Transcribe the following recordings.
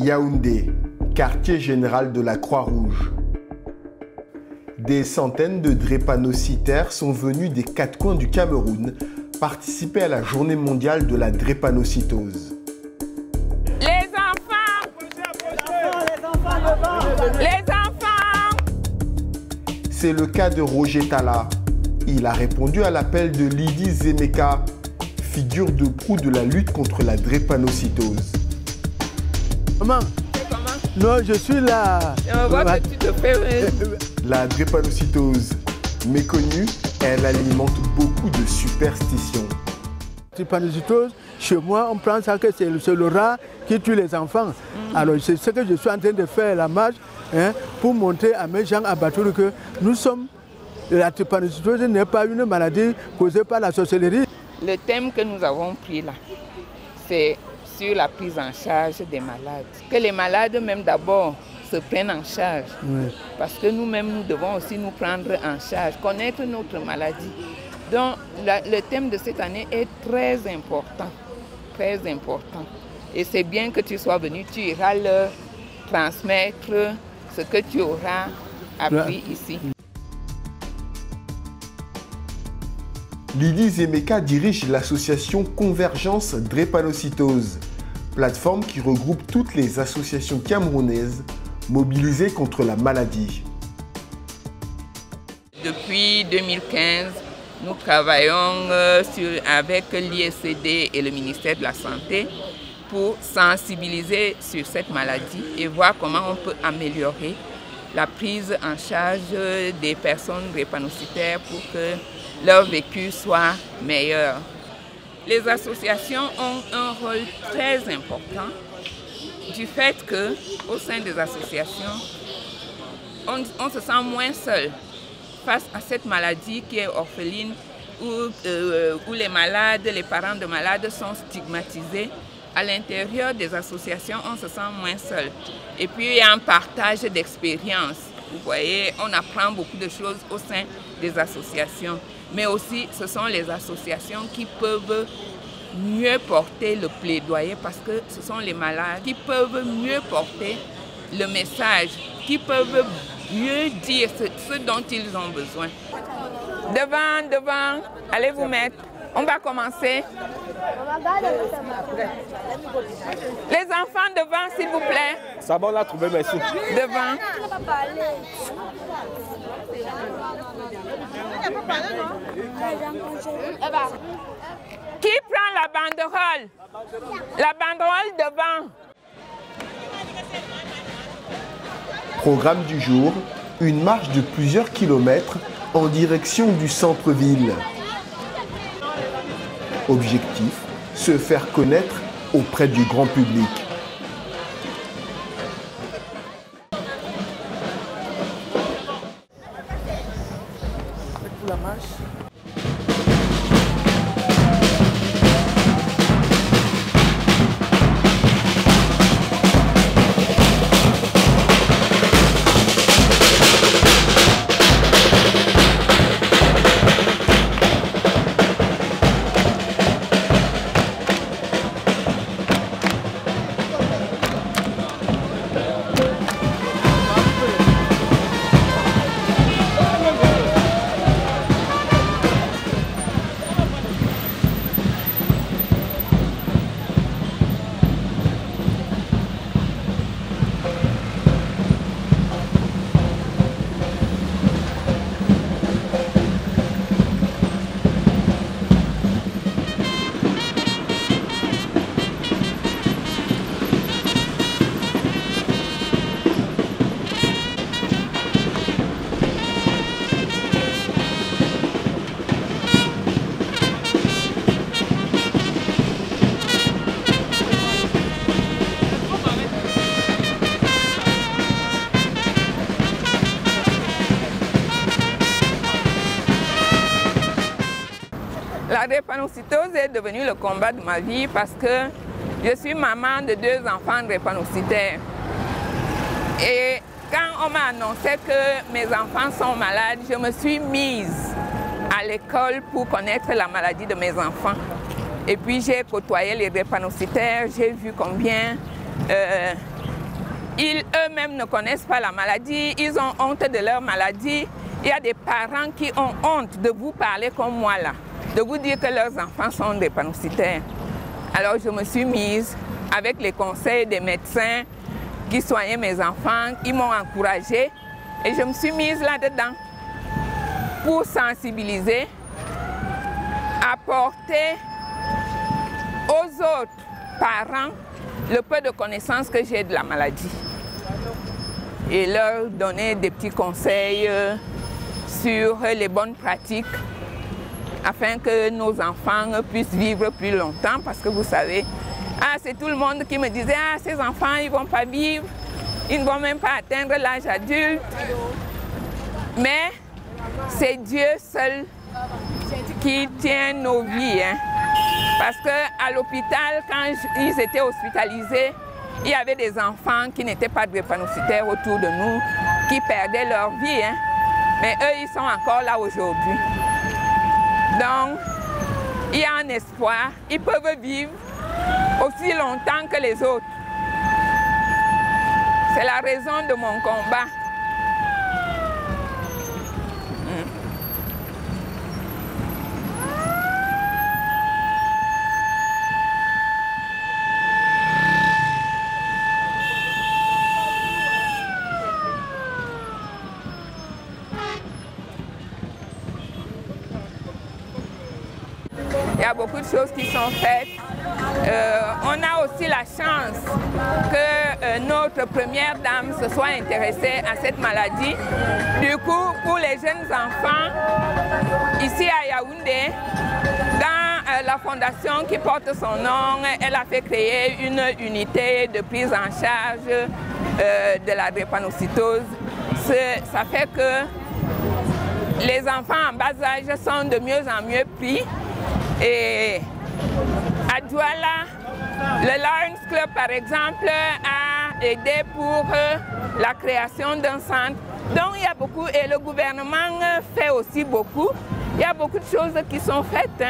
Yaoundé, quartier général de la Croix-Rouge. Des centaines de drépanocytaires sont venus des quatre coins du Cameroun participer à la journée mondiale de la drépanocytose. Les enfants! Les enfants! C'est le cas de Roger Tala. Il a répondu à l'appel de Lydie Zemeka, figure de proue de la lutte contre la drépanocytose. Maman, non, je suis là. La drépanocytose, méconnue, elle alimente beaucoup de superstitions. La drépanocytose, chez moi, on prend ça que c'est le rat qui tue les enfants. Alors, c'est ce que je suis en train de faire, la marche, pour montrer à mes gens à Batour que nous sommes. La drépanocytose n'est pas une maladie causée par la sorcellerie. Le thème que nous avons pris là, c'est sur la prise en charge des malades. Que les malades même d'abord se prennent en charge. Oui. Parce que nous-mêmes, nous devons aussi nous prendre en charge, connaître notre maladie. Donc, le thème de cette année est très important. Très important. Et c'est bien que tu sois venu, tu iras leur transmettre ce que tu auras appris ici. Lydie Zemeka dirige l'association Convergence Drépanocytose, plateforme qui regroupe toutes les associations camerounaises mobilisées contre la maladie. Depuis 2015, nous travaillons avec l'ISCD et le ministère de la Santé pour sensibiliser sur cette maladie et voir comment on peut améliorer la prise en charge des personnes drépanocytaires pour que leur vécu soit meilleur. Les associations ont un rôle très important du fait qu'au sein des associations, on se sent moins seul face à cette maladie qui est orpheline, où les malades, les parents de malades sont stigmatisés. À l'intérieur des associations, on se sent moins seul. Et puis, il y a un partage d'expériences. Vous voyez, on apprend beaucoup de choses au sein des associations. Mais aussi, ce sont les associations qui peuvent mieux porter le plaidoyer parce que ce sont les malades qui peuvent mieux porter le message, qui peuvent mieux dire ce dont ils ont besoin. Devant, devant, allez vous mettre. On va commencer. Les enfants devant, s'il vous plaît. Ça va, on l'a trouvé, merci. Devant. Qui prend la banderole? La banderole devant. Programme du jour, une marche de plusieurs kilomètres en direction du centre-ville. Objectif, se faire connaître auprès du grand public. Pour la marche. La drépanocytose est devenue le combat de ma vie parce que je suis maman de 2 enfants drépanocytaires. Et quand on m'a annoncé que mes enfants sont malades, je me suis mise à l'école pour connaître la maladie de mes enfants. Et puis j'ai côtoyé les drépanocytaires, j'ai vu combien Ils eux-mêmes ne connaissent pas la maladie, ils ont honte de leur maladie. Il y a des parents qui ont honte de vous parler comme moi là, de vous dire que leurs enfants sont drépanocytaires. Alors je me suis mise avec les conseils des médecins qui soignaient mes enfants, ils m'ont encouragée et je me suis mise là-dedans pour sensibiliser, apporter aux autres parents le peu de connaissances que j'ai de la maladie et leur donner des petits conseils sur les bonnes pratiques afin que nos enfants puissent vivre plus longtemps parce que vous savez, c'est tout le monde qui me disait ces enfants ils ne vont pas vivre, ils ne vont même pas atteindre l'âge adulte. Mais c'est Dieu seul qui tient nos vies. Parce qu'à l'hôpital, quand ils étaient hospitalisés, il y avait des enfants qui n'étaient pas drépanocytaires autour de nous, qui perdaient leur vie. Mais eux, ils sont encore là aujourd'hui. Donc, il y a un espoir. Ils peuvent vivre aussi longtemps que les autres. C'est la raison de mon combat. Il y a beaucoup de choses qui sont faites. On a aussi la chance que notre première dame se soit intéressée à cette maladie. Du coup, pour les jeunes enfants, ici à Yaoundé, dans la fondation qui porte son nom, elle a fait créer une unité de prise en charge de la drépanocytose. Ça fait que les enfants en bas âge sont de mieux en mieux pris. Et à Douala, le Lions Club, par exemple, a aidé pour la création d'un centre. Donc, il y a beaucoup, et le gouvernement fait aussi beaucoup. Il y a beaucoup de choses qui sont faites.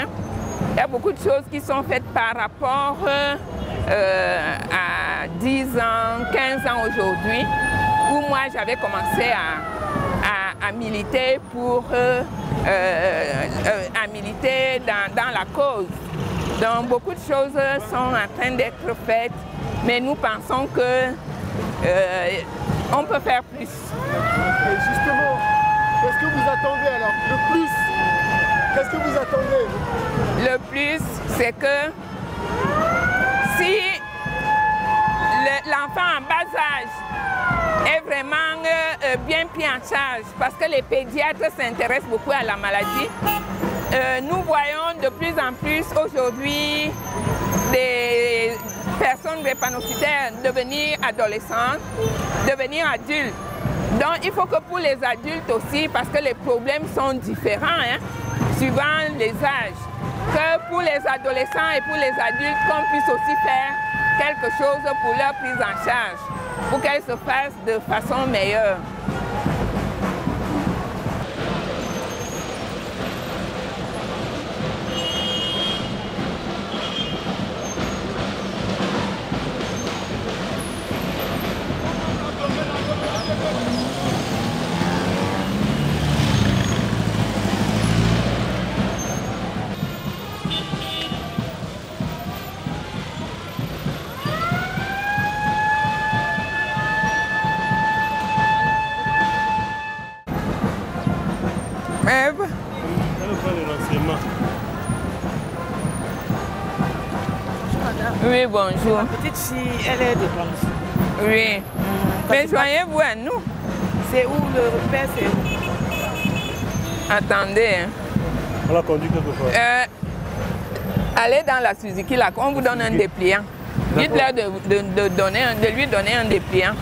Il y a beaucoup de choses qui sont faites par rapport à 10 ans, 15 ans aujourd'hui, où moi, j'avais commencé à militer pour à militer dans la cause. Donc beaucoup de choses sont en train d'être faites, mais nous pensons que on peut faire plus. Et justement, qu'est-ce que vous attendez alors? Le plus, qu'est-ce que vous attendez? Le plus, c'est que si l'enfant en bas âge est vraiment bien pris en charge, parce que les pédiatres s'intéressent beaucoup à la maladie. Nous voyons de plus en plus aujourd'hui des personnes drépanocytaires devenir adolescentes, devenir adultes. Donc il faut que pour les adultes aussi, parce que les problèmes sont différents, suivant les âges, que pour les adolescents et pour les adultes, qu'on puisse aussi faire quelque chose pour leur prise en charge, pour qu'elle se fasse de façon meilleure. Oui, bonjour. Ma petite fille, elle est de Blanche. Oui. Mais joignez-vous à nous. C'est où le repère, c'est où? Attendez. On l'a conduit quelque part. Allez dans la Suzuki, là, on vous donne un dépliant. Dites-leur de lui donner un dépliant.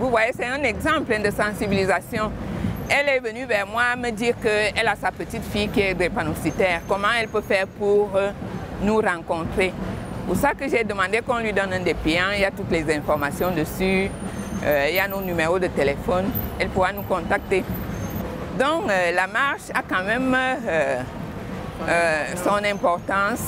Vous voyez, c'est un exemple de sensibilisation. Elle est venue vers moi me dire qu'elle a sa petite fille qui est drépanocytaire. Comment elle peut faire pour nous rencontrer? pour ça que j'ai demandé qu'on lui donne un dépliant. Il y a toutes les informations dessus. Il y a nos numéros de téléphone. Elle pourra nous contacter. Donc la marche a quand même son importance.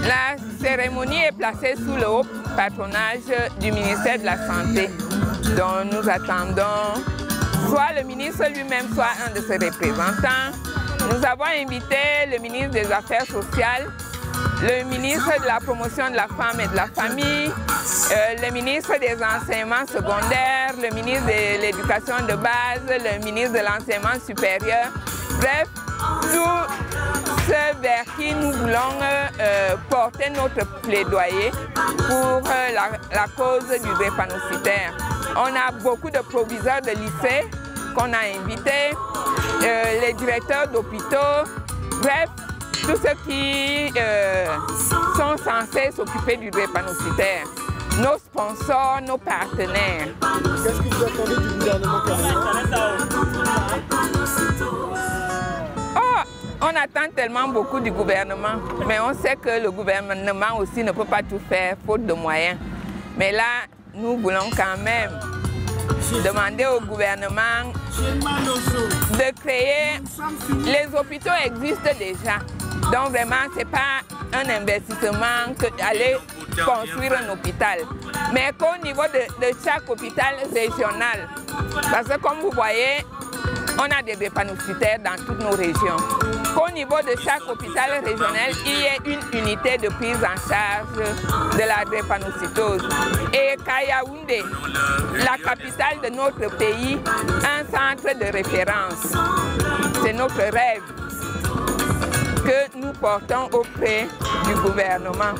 La cérémonie est placée sous le haut patronage du ministère de la Santé, dont nous attendons soit le ministre lui-même, soit un de ses représentants. Nous avons invité le ministre des Affaires sociales, le ministre de la Promotion de la Femme et de la Famille, le ministre des Enseignements secondaires, le ministre de l'Éducation de base, le ministre de l'Enseignement supérieur. Bref, tout ce vers qui nous voulons porter notre plaidoyer pour la cause du drépanocytaire. On a beaucoup de proviseurs de lycées qu'on a invités, les directeurs d'hôpitaux, bref, tous ceux qui sont censés s'occuper du drépanocytaire, nos sponsors, nos partenaires. Qu'est-ce que vous attendez du gouvernement? On attend tellement beaucoup du gouvernement, mais on sait que le gouvernement aussi ne peut pas tout faire, faute de moyens. Mais là, nous voulons quand même demander au gouvernement de créer... Les hôpitaux existent déjà, donc vraiment, ce n'est pas un investissement d'aller construire un hôpital, mais qu'au niveau de chaque hôpital régional, parce que comme vous voyez, on a des drépanocytaires dans toutes nos régions. Qu'au niveau de chaque hôpital régional, il y ait une unité de prise en charge de la drépanocytose. Et qu'à Yaoundé, la capitale de notre pays, un centre de référence. C'est notre rêve que nous portons auprès du gouvernement.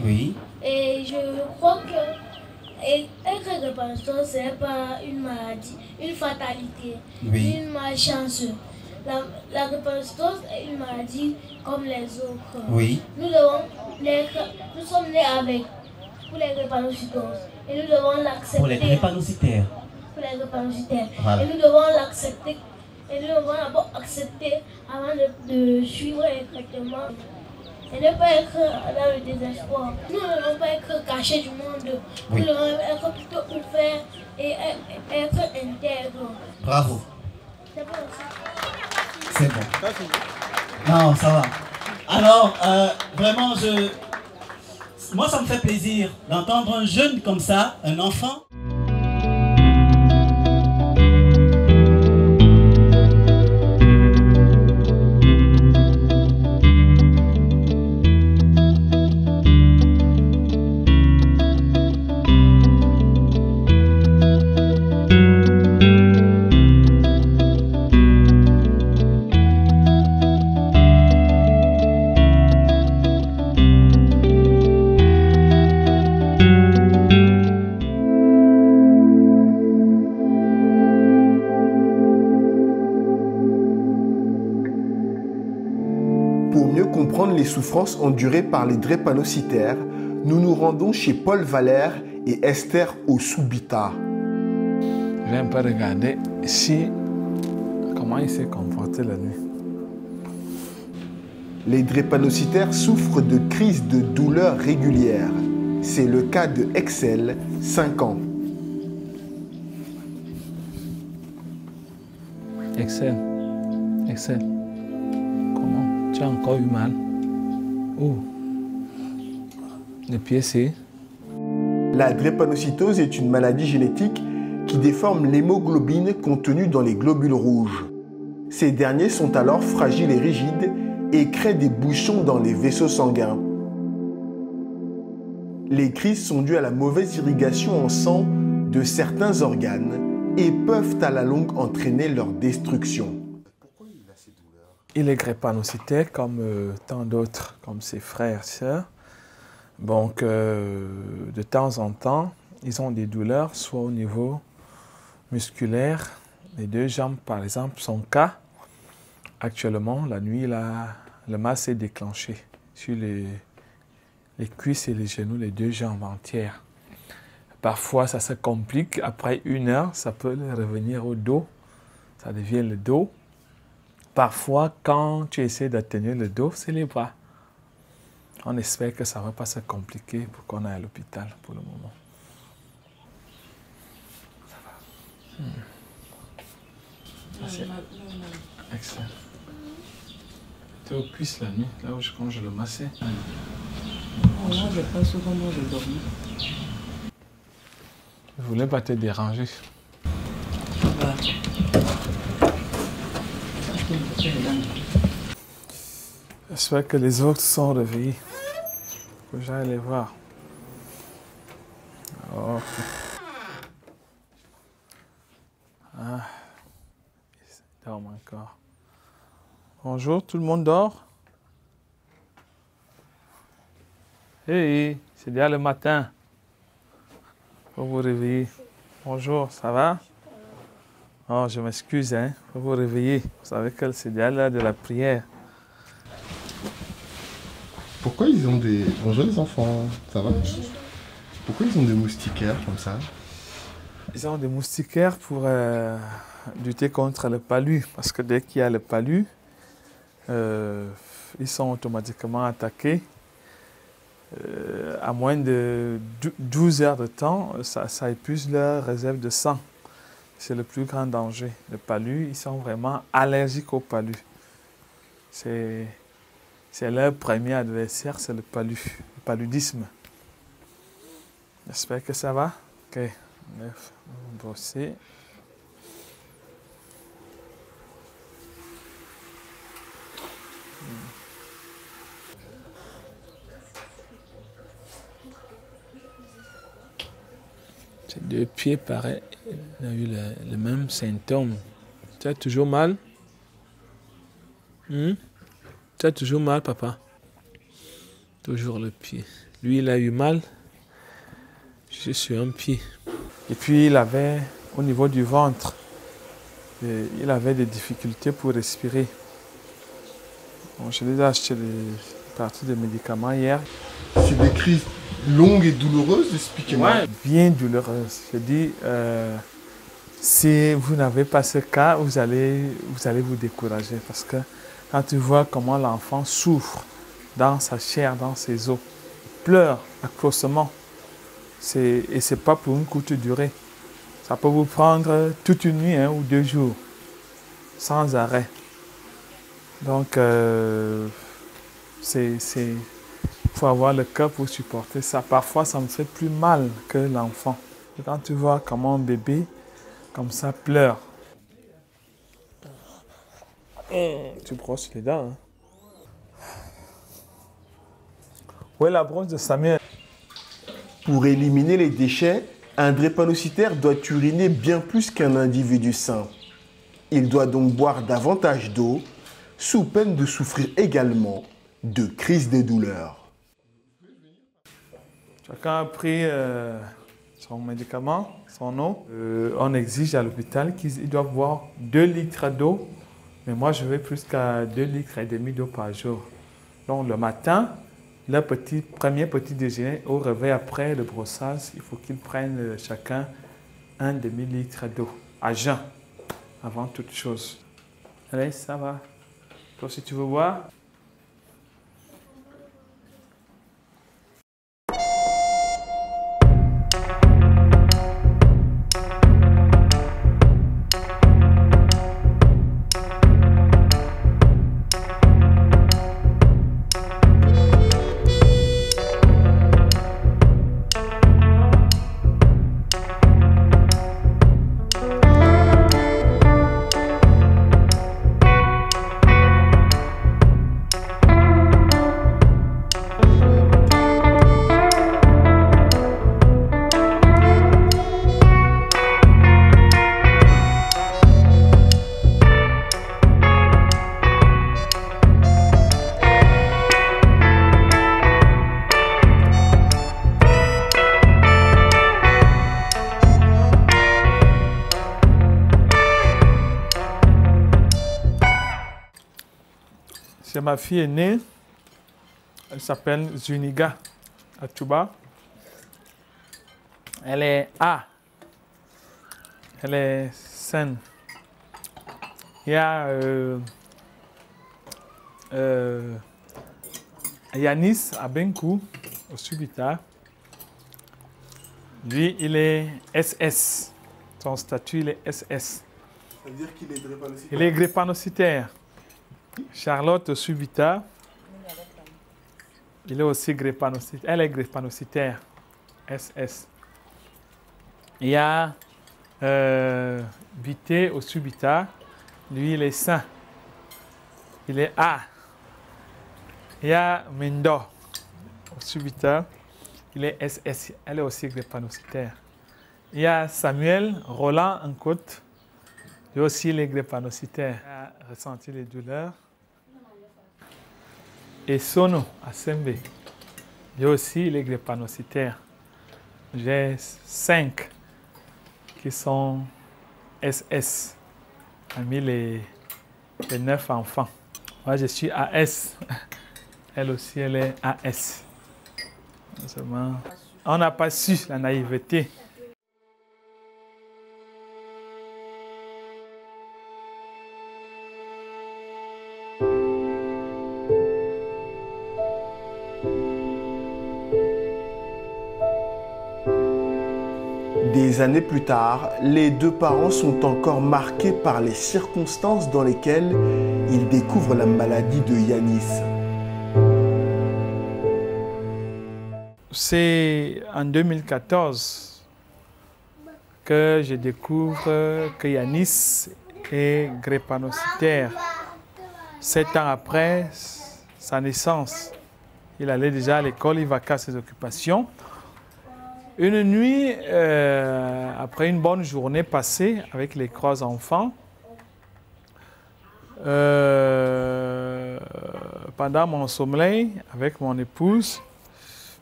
Oui. Et je crois que être drépanocytose, ce n'est pas une maladie, une fatalité, oui, une malchance. La drépanocytose est une maladie comme les autres. Oui. Nous sommes nés avec pour les drépanocytoses et nous devons l'accepter. Pour les drépanocytaires. Pour les drépanocytaires. Voilà. Et nous devons l'accepter. Et nous devons d'abord accepter avant de suivre les traitements. Et ne pas être dans le désespoir. Nous ne devons pas être cachés du monde. Oui. Nous devons être plutôt ouverts et être intègres. Bravo. C'est bon aussi. C'est bon. Non, ça va. Alors, vraiment, moi, ça me fait plaisir d'entendre un jeune comme ça, un enfant. Pour mieux comprendre les souffrances endurées par les drépanocytaires, nous nous rendons chez Paul Valère et Esther Osubita. Je vais un peu regarder comment il s'est comporté la nuit. Les drépanocytaires souffrent de crises de douleur régulières. C'est le cas de Excel, 5 ans. Excel. Comment? Tu as encore eu mal? Oh. Le pied, c'est... La drépanocytose est une maladie génétique qui déforme l'hémoglobine contenue dans les globules rouges. Ces derniers sont alors fragiles et rigides et créent des bouchons dans les vaisseaux sanguins. Les crises sont dues à la mauvaise irrigation en sang de certains organes et peuvent à la longue entraîner leur destruction. Il est drépanocytaire comme tant d'autres, comme ses frères et sœurs. Donc, de temps en temps, ils ont des douleurs, soit au niveau musculaire, les deux jambes par exemple. Son cas, actuellement, la nuit, le mal s'est déclenché sur les cuisses et les genoux, les deux jambes entières. Parfois, ça se complique. Après 1 heure, ça peut revenir au dos. Ça devient le dos. Parfois, quand tu essaies d'atténuer le dos, c'est les bras. On espère que ça ne va pas se compliquer pour qu'on aille à l'hôpital pour le moment. Ça va. Excellent. Tu es aux cuisses la nuit, là où quand je le massais. Moi, je pas souvent moi je dormais. Je ne voulais pas te déranger. Voilà. J'espère que les autres sont réveillés. Faut que j'aille les voir. Ok. Ah, ils dorment encore. Bonjour, tout le monde dort? Hey, c'est déjà le matin. Faut vous réveiller. Bonjour, ça va? Oh, je m'excuse, hein. Faut vous réveiller. Vous savez que c'est déjà l'heure de la prière. Pourquoi ils ont des... Bonjour les enfants, ça va? Pourquoi ils ont des moustiquaires comme ça? Ils ont des moustiquaires pour lutter contre le palu. Parce que dès qu'il y a le palu, ils sont automatiquement attaqués. À moins de 12 heures de temps, ça épuise leur réserve de sang. C'est le plus grand danger. Le palu, ils sont vraiment allergiques au palu. C'est leur premier adversaire, c'est le paludisme. J'espère que ça va. Ok, 9, brosser. Ces 2 pieds, pareil, il a eu le même symptôme. Tu as toujours mal? Tu as toujours mal, papa? Toujours le pied. Lui, il a eu mal. Je suis sur un pied. Et puis, il avait, au niveau du ventre, il avait des difficultés pour respirer. Bon, je lui ai acheté des parties de médicaments hier. C'est des crises longues et douloureuses, expliquez-moi. Ouais, bien douloureuses. Je dis, si vous n'avez pas ce cas, vous allez vous décourager. Parce que quand tu vois comment l'enfant souffre dans sa chair, dans ses os, pleure atrocement, et ce n'est pas pour une courte durée. Ça peut vous prendre toute une nuit ou 2 jours, sans arrêt. Donc, il faut avoir le cœur pour supporter ça. Parfois, ça me fait plus mal que l'enfant. Quand tu vois comment un bébé, comme ça, pleure. Tu brosses les dents. Où est la brosse de Samuel? Pour éliminer les déchets, un drépanocytaire doit uriner bien plus qu'un individu sain. Il doit donc boire davantage d'eau, sous peine de souffrir également de crises de douleur. Chacun a pris son médicament, son eau. On exige à l'hôpital qu'ils doivent boire 2 litres d'eau, mais moi je vais plus qu'à 2,5 litres d'eau par jour. Donc le matin, le premier petit déjeuner, au réveil après le brossage, il faut qu'ils prennent chacun 1 demi-litre d'eau à jeun, avant toute chose. Allez, ça va. Toi, si tu veux boire, C'est ma fille aînée. Elle s'appelle Zuniga Atuba. Elle est A. Elle est saine. Il y a Yanis Abenkou au Subita. Lui, il est SS. Son statut, il est SS. Ça veut dire qu'il est drépanocytaire. Il est drépanocytaire. Charlotte au Subita. Il est aussi drépanocytaire. Elle est drépanocytaire. SS. Il y a Bité au Subita. Lui, il est sain. Il est A. Il y a Mendo au Subita. Il est SS. Elle est aussi drépanocytaire. Il y a Samuel Roland en côte. Lui aussi, il est drépanocytaire. Il a ressenti les douleurs. Et Sono à Sembe. Lui aussi, il est drépanocytaire. J'ai 5 qui sont SS. Parmi les 9 enfants. Moi, je suis AS. Elle aussi, elle est AS. On n'a pas su la naïveté. Des années plus tard, les deux parents sont encore marqués par les circonstances dans lesquelles ils découvrent la maladie de Yanis. C'est en 2014 que je découvre que Yanis est drépanocytaire. 7 ans après sa naissance, il allait déjà à l'école, il vaquait à ses occupations. Une nuit, après une bonne journée passée avec les 3 enfants, pendant mon sommeil avec mon épouse,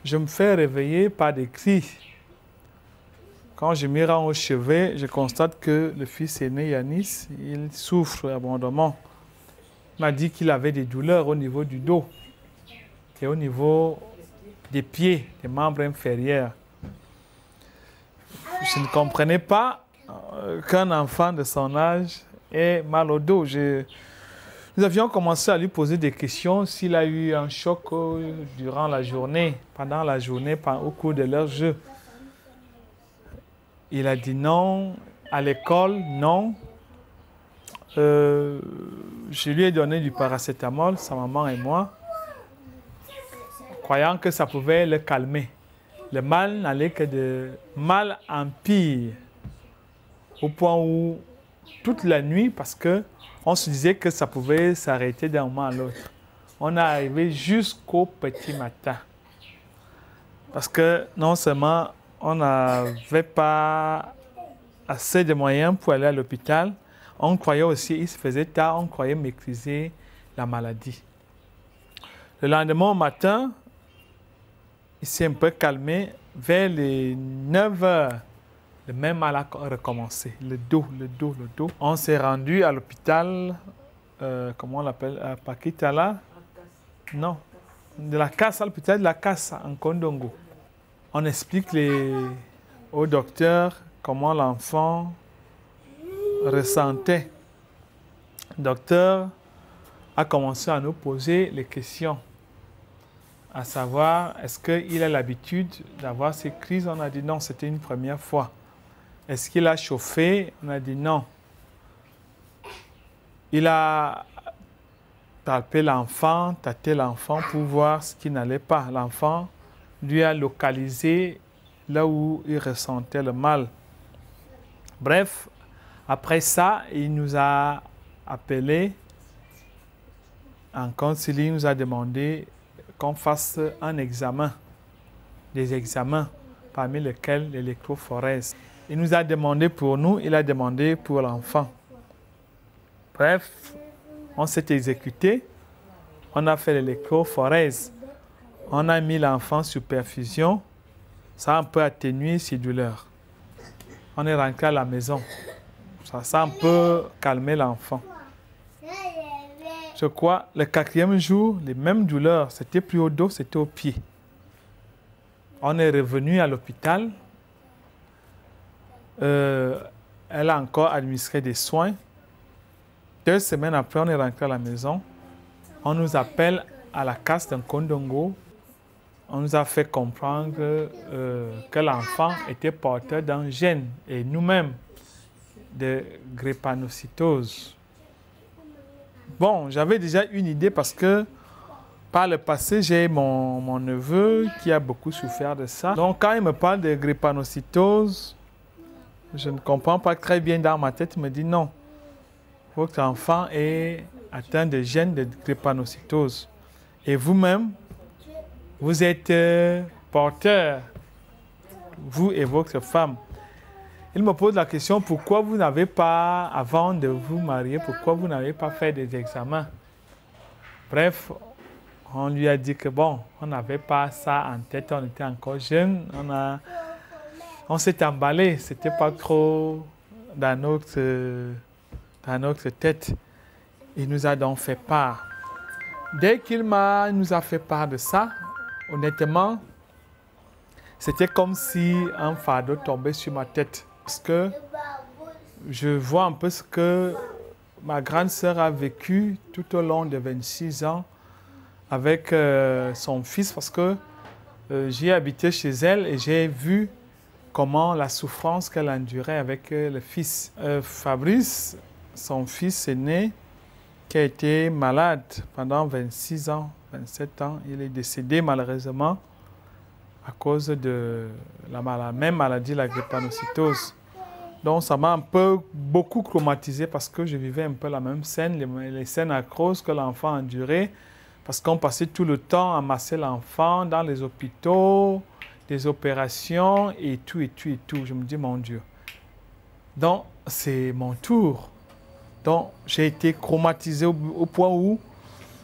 je me fais réveiller par des cris. Quand je me rends au chevet, je constate que le fils aîné Yanis, il souffre abondamment. Il m'a dit qu'il avait des douleurs au niveau du dos et au niveau des pieds, des membres inférieurs. Je ne comprenais pas qu'un enfant de son âge ait mal au dos. Nous avions commencé à lui poser des questions s'il a eu un choc durant la journée, pendant la journée, au cours de leur jeu. Il a dit non, à l'école, non. Je lui ai donné du paracétamol, sa maman et moi, croyant que ça pouvait le calmer. Le mal n'allait que de mal en pire, au point où toute la nuit, parce qu'on se disait que ça pouvait s'arrêter d'un moment à l'autre. On est arrivé jusqu'au petit matin. Parce que non seulement on n'avait pas assez de moyens pour aller à l'hôpital, on croyait aussi, il se faisait tard, on croyait maîtriser la maladie. Le lendemain matin, il s'est un peu calmé. Vers les 9 heures, le même mal a recommencé. Le dos. On s'est rendu à l'hôpital, comment on l'appelle, à Pakitala? Non, de la Casa, à l'hôpital de la Casa, en Kondongo. On explique au docteur comment l'enfant ressentait. Le docteur a commencé à nous poser les questions, à savoir, est-ce qu'il a l'habitude d'avoir ces crises? On a dit non, c'était une première fois. Est-ce qu'il a chauffé? On a dit non. Il a palpé l'enfant, tâté l'enfant pour voir ce qui n'allait pas. L'enfant lui a localisé là où il ressentait le mal. Bref, après ça, il nous a appelés en counseling, il nous a demandé qu'on fasse un examen, des examens, parmi lesquels l'électrophorèse. Il nous a demandé pour nous, il a demandé pour l'enfant. Bref, on s'est exécuté, on a fait l'électrophorèse, on a mis l'enfant sous perfusion, ça a un peu atténué ses douleurs. On est rentré à la maison, ça a un peu calmé l'enfant. je crois, le 4e jour, les mêmes douleurs, c'était plus au dos, c'était au pied. On est revenu à l'hôpital. Elle a encore administré des soins. 2 semaines après, on est rentré à la maison. On nous appelle à la casse d'un Kondongo. On nous a fait comprendre que l'enfant était porteur d'un gène, et nous-mêmes, de drépanocytose. Bon, j'avais déjà une idée parce que par le passé, j'ai mon neveu qui a beaucoup souffert de ça. Donc, quand il me parle de drépanocytose, je ne comprends pas très bien dans ma tête. Il me dit non, votre enfant est atteint de gène de drépanocytose. Et vous-même, vous êtes porteur, vous et votre femme. Il me pose la question, pourquoi vous n'avez pas, avant de vous marier, pourquoi vous n'avez pas fait des examens? Bref, on lui a dit que bon, on n'avait pas ça en tête, on était encore jeunes, on s'est emballé, c'était pas trop dans notre tête. Il nous a donc fait part. Dès qu'il nous a fait part de ça, honnêtement, c'était comme si un fardeau tombait sur ma tête. Parce que je vois un peu ce que ma grande sœur a vécu tout au long de 26 ans avec son fils. Parce que j'ai habité chez elle et j'ai vu comment la souffrance qu'elle endurait avec le fils. Fabrice, son fils aîné, qui a été malade pendant 26 ans, 27 ans. Il est décédé malheureusement à cause de la même maladie, la drépanocytose. Donc ça m'a beaucoup traumatisé parce que je vivais un peu la même scène, les scènes atroces que l'enfant a endurées, parce qu'on passait tout le temps à masser l'enfant dans les hôpitaux, des opérations et tout, et tout, et tout. Je me dis, mon Dieu. Donc c'est mon tour. Donc j'ai été traumatisé au point où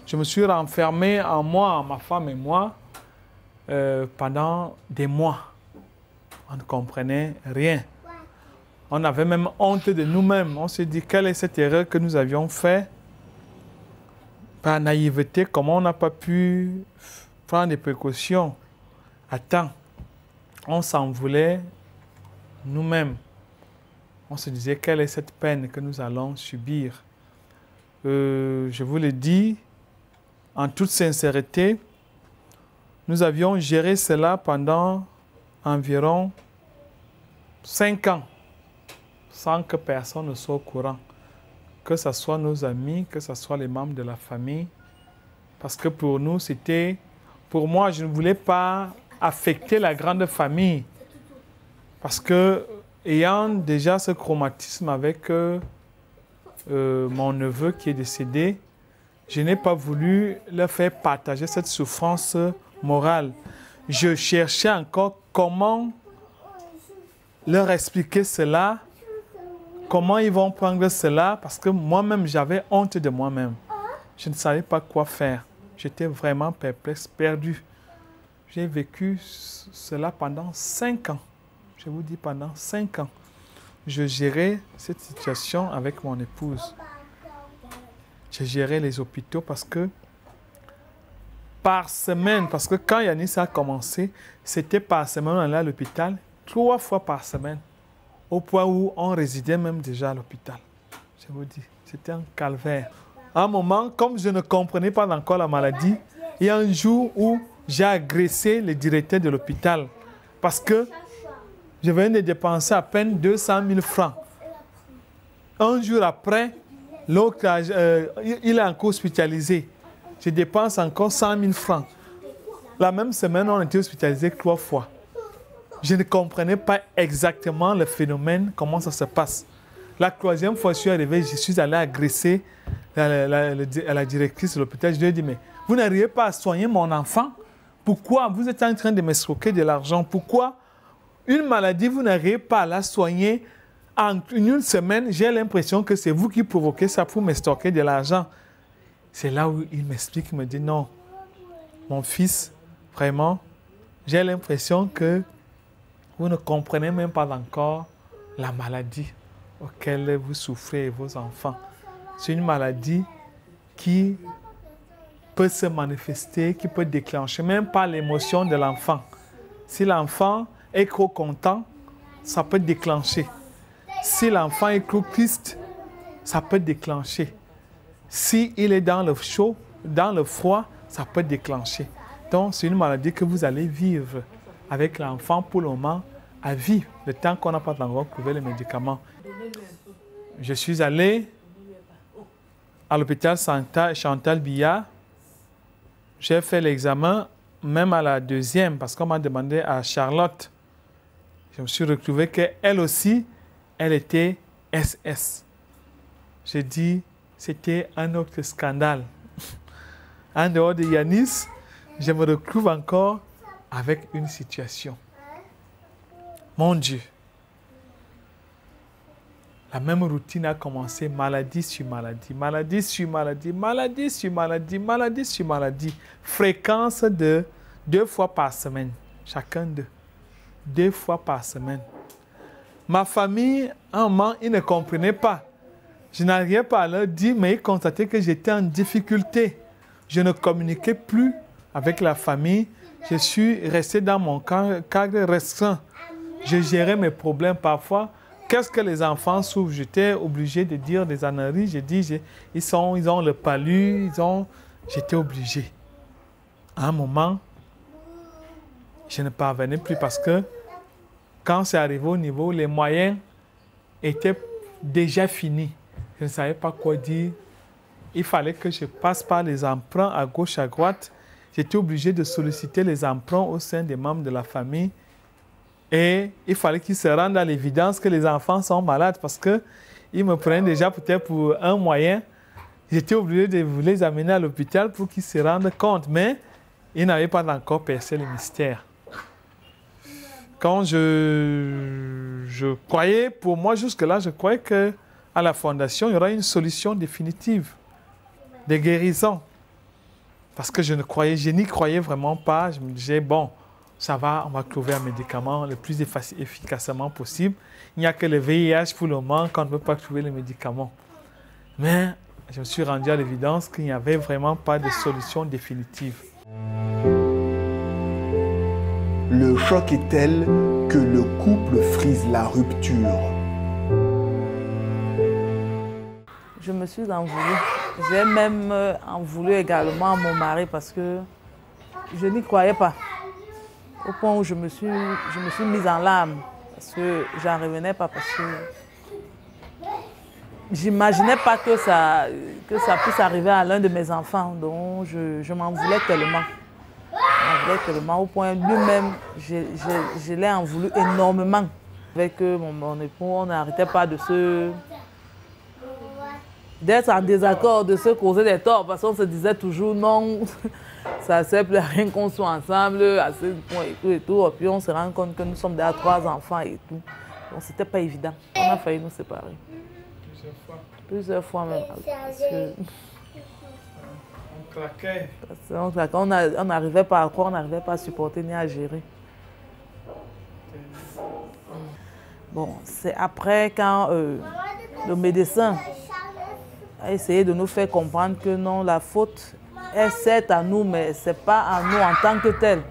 je me suis renfermé en moi, ma femme et moi, pendant des mois. On ne comprenait rien. On avait même honte de nous-mêmes. On s'est dit, quelle est cette erreur que nous avions faite? Par naïveté, comment on n'a pas pu prendre des précautions à temps? On s'en voulait nous-mêmes. On se disait, quelle est cette peine que nous allons subir? Je vous le dis, en toute sincérité, nous avions géré cela pendant environ 5 ans, sans que personne ne soit au courant, que ce soit nos amis, que ce soit les membres de la famille, parce que pour nous, pour moi, je ne voulais pas affecter la grande famille, parce que, ayant déjà ce traumatisme avec mon neveu qui est décédé, je n'ai pas voulu leur faire partager cette souffrance morale. Je cherchais encore comment leur expliquer cela, comment ils vont prendre cela, parce que moi-même, j'avais honte de moi-même. Je ne savais pas quoi faire. J'étais vraiment perplexe, perdu. J'ai vécu cela pendant 5 ans. Je vous dis, pendant 5 ans. Je gérais cette situation avec mon épouse. J'ai géré les hôpitaux parce que par semaine, parce que quand Yanis a commencé, c'était par semaine, on allait à l'hôpital 3 fois par semaine, au point où on résidait même déjà à l'hôpital. Je vous dis, c'était un calvaire. À un moment, comme je ne comprenais pas encore la maladie, il y a un jour où j'ai agressé le directeur de l'hôpital parce que je venais de dépenser à peine 200 000 francs. Un jour après, l'autre, il est encore hospitalisé. Je dépense encore 100 000 francs. La même semaine, on était hospitalisé 3 fois. Je ne comprenais pas exactement le phénomène, comment ça se passe. La 3e fois, je suis arrivé, je suis allé agresser la directrice de l'hôpital. Je lui ai dit, mais vous n'arrivez pas à soigner mon enfant? Pourquoi vous êtes en train de me escroquer de l'argent? Pourquoi une maladie, vous n'arrivez pas à la soigner en une semaine? J'ai l'impression que c'est vous qui provoquez ça pour me stocker de l'argent. C'est là où il m'explique, il me dit non, mon fils, vraiment, j'ai l'impression que vous ne comprenez même pas encore la maladie auquel vous souffrez et vos enfants. C'est une maladie qui peut se manifester, qui peut déclencher, même par l'émotion de l'enfant. Si l'enfant est trop content, ça peut déclencher. Si l'enfant est trop triste, ça peut déclencher. S'il est dans le chaud, dans le froid, ça peut déclencher. Donc, c'est une maladie que vous allez vivre avec l'enfant pour le moment à vie, le temps qu'on n'a pas encore trouvé les médicaments. Je suis allé à l'hôpital Chantal Biya. J'ai fait l'examen, même à la deuxième, parce qu'on m'a demandé à Charlotte. Je me suis retrouvé qu'elle aussi, elle était SS. J'ai dit, c'était un autre scandale. En dehors de Yanis, je me retrouve encore avec une situation. Mon Dieu. La même routine a commencé, maladie sur maladie, maladie sur maladie, maladie sur maladie, maladie sur maladie. Fréquence de 2 fois par semaine, chacun d'eux. 2 fois par semaine. Ma famille, à un moment, ils ne comprenaient pas. Je n'arrivais pas à leur dire, mais ils constataient que j'étais en difficulté. Je ne communiquais plus avec la famille. Je suis resté dans mon cadre restreint. Je gérais mes problèmes parfois. Qu'est-ce que les enfants souffrent? J'étais obligé de dire des âneries. J'ai dit, ils ont le palu, J'étais obligé. À un moment, je ne parvenais plus parce que quand c'est arrivé au niveau où les moyens étaient déjà finis, je ne savais pas quoi dire. Il fallait que je passe par les emprunts à gauche, à droite. J'étais obligé de solliciter les emprunts au sein des membres de la famille. Et il fallait qu'ils se rendent à l'évidence que les enfants sont malades parce qu'ils me prenaient déjà peut-être pour un moyen. J'étais obligé de les amener à l'hôpital pour qu'ils se rendent compte. Mais ils n'avaient pas encore percé le mystère. Quand je croyais, pour moi jusque-là, je croyais qu'à la fondation, il y aura une solution définitive de guérison. Parce que je n'y croyais vraiment pas. Je me disais, bon, ça va, on va trouver un médicament le plus efficacement possible. Il n'y a que le VIH pour le moment qu'on ne peut pas trouver le médicament. Mais je me suis rendu à l'évidence qu'il n'y avait vraiment pas de solution définitive. Le choc est tel que le couple frise la rupture. Je me suis en voulu. J'ai même en voulu également à mon mari parce que je n'y croyais pas. Au point où je me suis mise en larmes parce que j'en revenais pas, parce que j'imaginais pas que ça puisse arriver à l'un de mes enfants. Donc je m'en voulais tellement. Au point lui-même, je l'ai en voulu énormément. Avec mon époux, on n'arrêtait pas d'être en désaccord, de se causer des torts, parce qu'on se disait toujours non, ça ne sert plus à rien qu'on soit ensemble, à ce point et tout. Et puis on se rend compte que nous sommes déjà 3 enfants et tout. Donc c'était pas évident. On a failli nous séparer. Plusieurs fois même. On claquait. On n'arrivait pas à croire, on n'arrivait pas à supporter ni à gérer. Bon, c'est après quand le médecin a essayé de nous faire comprendre que non, la faute est certes à nous, mais ce n'est pas à nous en tant que tel.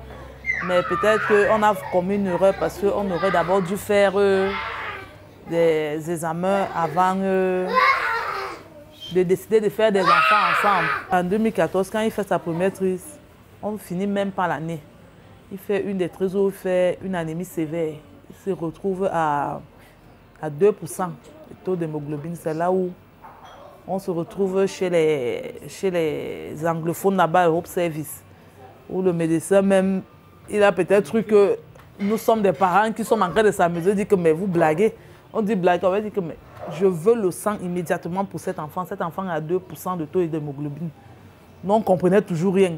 Mais peut-être qu'on a commis une erreur parce qu'on aurait d'abord dû faire des examens avant de décider de faire des enfants ensemble. En 2014, quand il fait sa première trise, on finit même pas l'année. Il fait une des trises où il fait une anémie sévère. Il se retrouve à 2% de taux d'hémoglobine. C'est là où on se retrouve chez les anglophones là-bas, Europe Service, où le médecin même, il a peut-être cru que nous sommes des parents qui sommes en train de s'amuser, dit que mais vous blaguez. On dit blague, on va dire que mais je veux le sang immédiatement pour cet enfant. Cet enfant a 2% de taux d'hémoglobine. Nous, on ne comprenait toujours rien.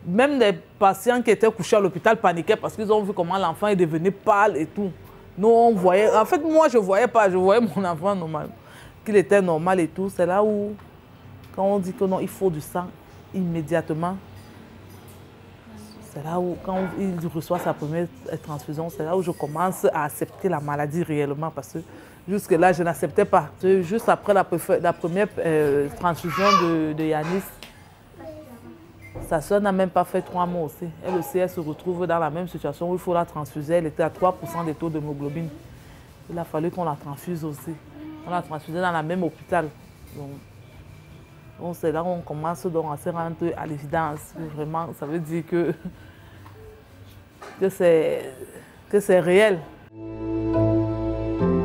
Même les patients qui étaient couchés à l'hôpital paniquaient parce qu'ils ont vu comment l'enfant est devenu pâle et tout. Nous, on voyait... En fait, moi, je ne voyais pas. Je voyais mon enfant normal, qu'il était normal et tout. C'est là où, quand on dit que non, il faut du sang immédiatement, c'est là où, quand il reçoit sa première transfusion, c'est là où je commence à accepter la maladie réellement parce que Jusque-là, je n'acceptais pas. Juste après la première transfusion de Yanis, sa soeur n'a même pas fait 3 mois aussi. Elle aussi, elle se retrouve dans la même situation où il faut la transfuser. Elle était à 3% des taux d'hémoglobine. Il a fallu qu'on la transfuse aussi. On l'a transfusée dans le même hôpital. Donc c'est là où on commence donc à se rendre à l'évidence. Vraiment, ça veut dire que c'est réel.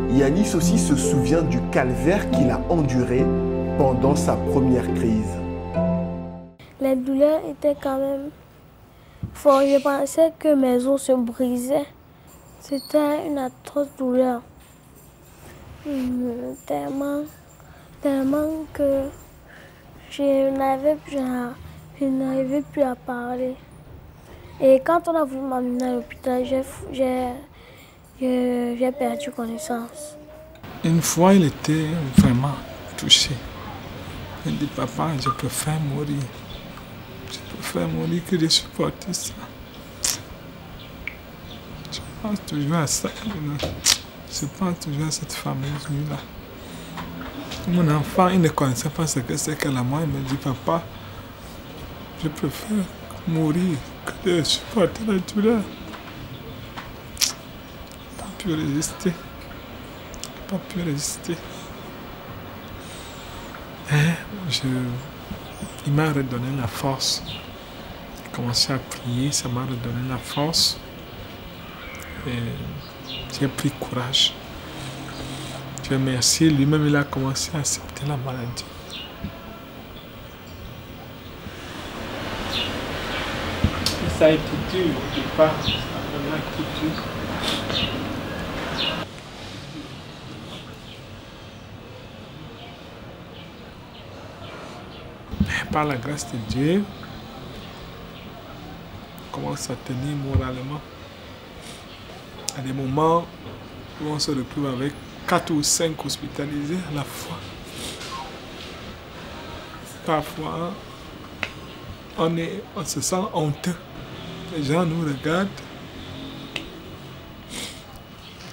Yanis aussi se souvient du calvaire qu'il a enduré pendant sa première crise. Les douleurs étaient quand même fortes. Je pensais que mes os se brisaient. C'était une atroce douleur. Tellement que je n'arrivais plus à parler. Et quand on a voulu m'amener à l'hôpital, j'ai perdu connaissance. Une fois, il était vraiment touché. Il dit, papa, je préfère mourir. Je préfère mourir que de supporter ça. Je pense toujours à ça. Je pense toujours à cette fameuse nuit-là. Mon enfant, il ne connaissait pas ce que c'est que la mort. Il me dit, papa, je préfère mourir que de supporter la douleur. Pas pu résister. Pas pu résister. Il m'a redonné la force. J'ai commencé à prier, ça m'a redonné la force. Et j'ai pris courage. Dieu merci, lui-même il a commencé à accepter la maladie. Ça a été dur au départ, ça a vraiment été dur. Mais par la grâce de Dieu, on commence à tenir moralement. À des moments où on se retrouve avec 4 ou 5 hospitalisés à la fois. Parfois, on se sent honteux. Les gens nous regardent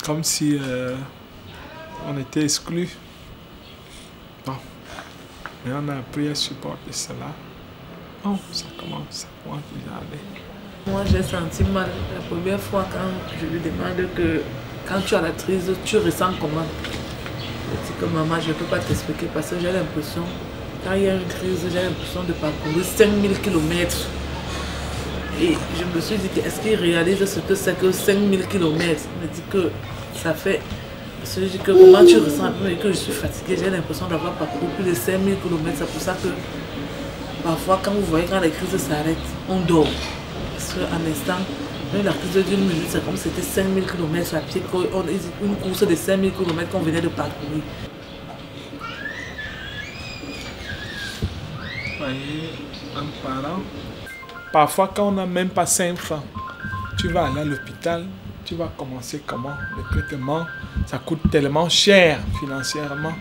comme si on était exclus. Bon, mais on a appris à supporter cela. Bon, ça commence déjà à aller. Moi, j'ai senti mal la première fois quand je lui demande que quand tu as la crise, tu ressens comment? Je dis que maman, je ne peux pas t'expliquer parce que j'ai l'impression, quand il y a une crise, j'ai l'impression de parcourir 5000 km. Et je me suis dit, est-ce qu'il réalise ce que c'est que 5000 km? Il me dit que ça fait. Parce que je dis que comment tu ressens et que je suis fatiguée, j'ai l'impression d'avoir parcouru plus de 5000 km. C'est pour ça que parfois, quand vous voyez quand les crises s'arrêtent, on dort. Parce qu'à l'instant, même la crise d'une minute, c'est comme si c'était 5000 km à pied, une course de 5000 km qu'on venait de parcourir. Vous voyez, un parent, parfois quand on n'a même pas 5 francs, tu vas aller à l'hôpital, tu vas commencer comment? Le traitement, ça coûte tellement cher financièrement.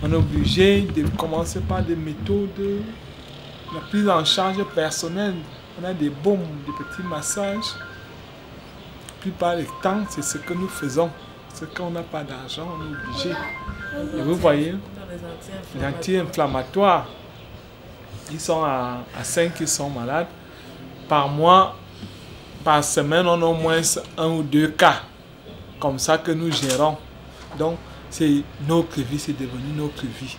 On est obligé de commencer par des méthodes de la prise en charge personnelle. On a des baumes, des petits massages. La plupart du temps, c'est ce que nous faisons. C'est quand on n'a pas d'argent, on est obligé. Et vous voyez, les anti-inflammatoires, ils sont à 5 qui sont malades. Par mois, par semaine, on a au moins 1 ou 2 cas. Comme ça que nous gérons. Donc, c'est notre vie, c'est devenu notre vie.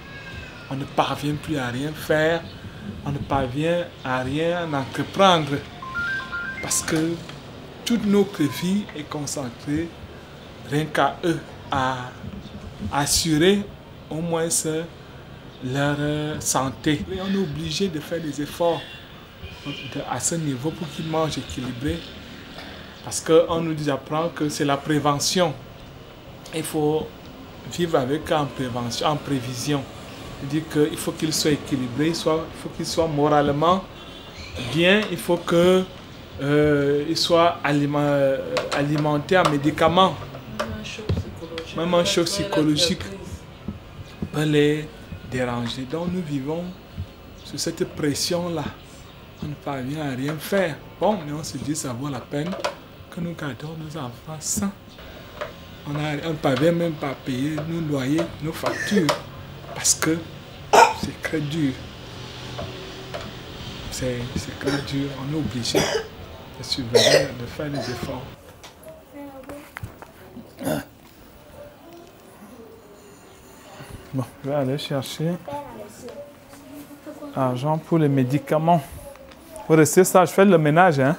On ne parvient plus à rien faire. On ne parvient à rien entreprendre parce que toute notre vie est concentrée rien qu'à eux, à assurer au moins leur santé. Et on est obligé de faire des efforts à ce niveau pour qu'ils mangent équilibré parce qu'on nous apprend que c'est la prévention. Il faut vivre avec en prévention, en prévision. Dire qu'il faut qu'il soit équilibré, il faut qu'il soit moralement bien, il faut qu'il soit alimenté en médicaments. Même un choc psychologique peut les déranger. Donc nous vivons sous cette pression-là. On ne parvient à rien faire. Bon, mais on se dit que ça vaut la peine que nous gardons nos enfants sains. on ne parvient même pas à payer nos loyers, nos factures, parce que c'est très dur. C'est très dur, on est obligé de subvenir, de faire des efforts. Bon, je vais aller chercher l'argent pour les médicaments. Vous restez ça, je fais le ménage, hein.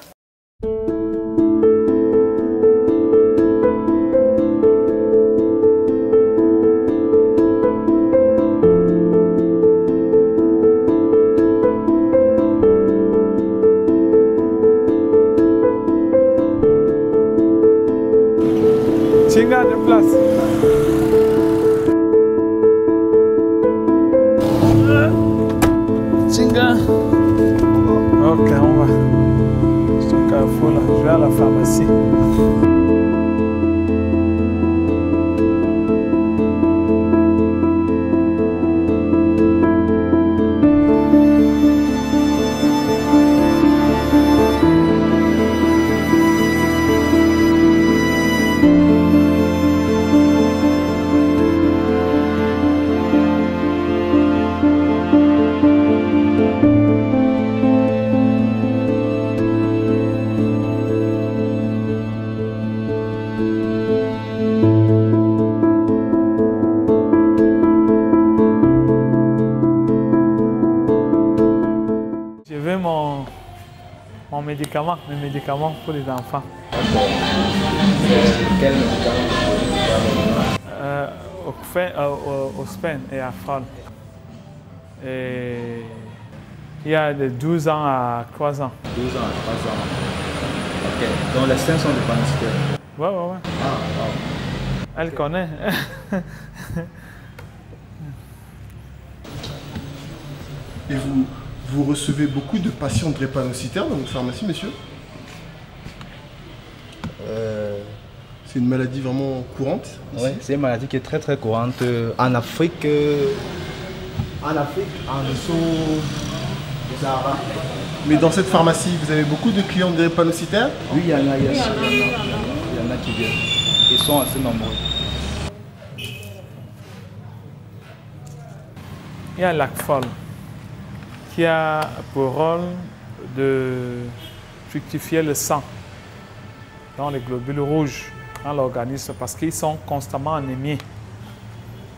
Chinga de place. Chinga. Ok, on va. C'est un carrefour là. Je vais à la pharmacie. Mes médicaments pour les enfants. Quel médicament? Ospen et Afrol. Et il y a de 12 ans à 3 ans. 12 ans à 3 ans. Ok. Donc les seins sont des panacées. Ouais. Ah, wow. Elle connaît. Et vous recevez beaucoup de patients drépanocytaires dans votre pharmacie, monsieur? C'est une maladie vraiment courante ici? Oui, c'est une maladie qui est très très courante en Afrique, en dessous du Sahara. Mais dans cette pharmacie, vous avez beaucoup de clients drépanocytaires? Oui, il y en a, il y en a qui viennent. Ils sont assez nombreux. Il y a l'Acfol qui a pour rôle de fructifier le sang dans les globules rouges dans l'organisme parce qu'ils sont constamment anémiés.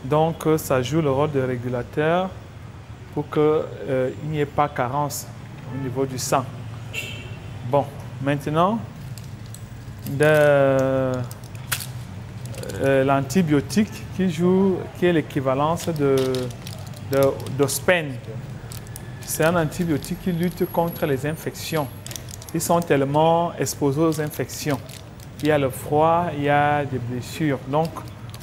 Donc ça joue le rôle de régulateur pour qu'il n'y ait pas carence au niveau du sang. Bon, maintenant, l'antibiotique qui est l'équivalence d'Ospen. C'est un antibiotique qui lutte contre les infections. Ils sont tellement exposés aux infections. Il y a le froid, il y a des blessures. Donc,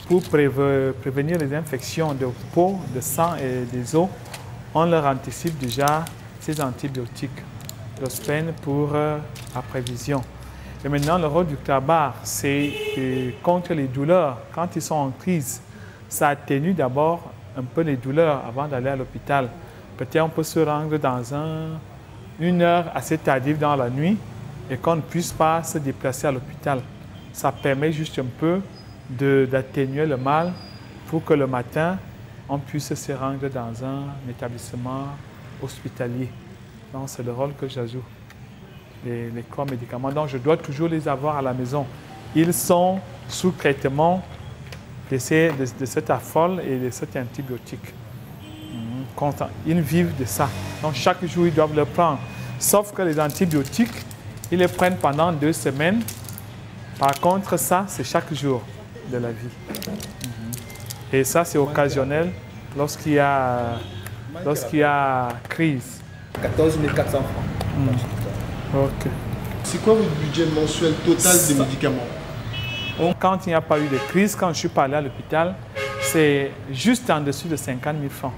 pour prévenir les infections de peau, de sang et des os, on leur anticipe déjà ces antibiotiques, l'Ospen pour la prévision. Et maintenant, le rôle du Clabar, c'est contre les douleurs. Quand ils sont en crise, ça atténue d'abord un peu les douleurs avant d'aller à l'hôpital. Peut-être on peut se rendre dans une heure assez tardive dans la nuit et qu'on ne puisse pas se déplacer à l'hôpital. Ça permet juste un peu d'atténuer le mal pour que le matin, on puisse se rendre dans un établissement hospitalier. Donc, c'est le rôle que j'ajoute, les corps médicaments. Donc, je dois toujours les avoir à la maison. Ils sont sous traitement de cet Afol et de cet antibiotique. Ils vivent de ça. Donc, chaque jour, ils doivent le prendre. Sauf que les antibiotiques, ils les prennent pendant 2 semaines. Par contre, ça, c'est chaque jour de la vie. Et ça, c'est occasionnel lorsqu'il y a crise. 14 400 francs. Ok. C'est quoi votre budget mensuel total des médicaments? Quand il n'y a pas eu de crise, quand je suis pas allé à l'hôpital, c'est juste en dessous de 50 000 francs.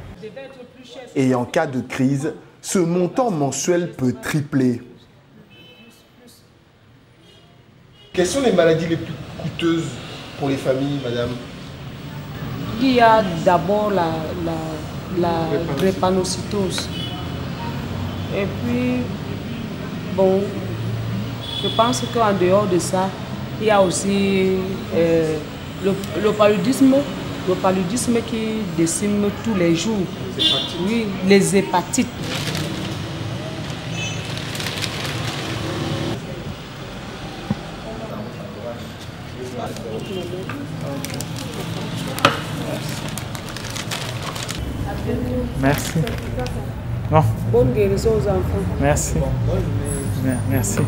Et en cas de crise, ce montant mensuel peut tripler. Quelles sont les maladies les plus coûteuses pour les familles, madame? Il y a d'abord la drépanocytose. Et puis, bon, je pense qu'en dehors de ça, il y a aussi Le paludisme qui décime tous les jours. Oui, les hépatites. Merci. Non. Bonne guérison aux enfants. Merci. Merci.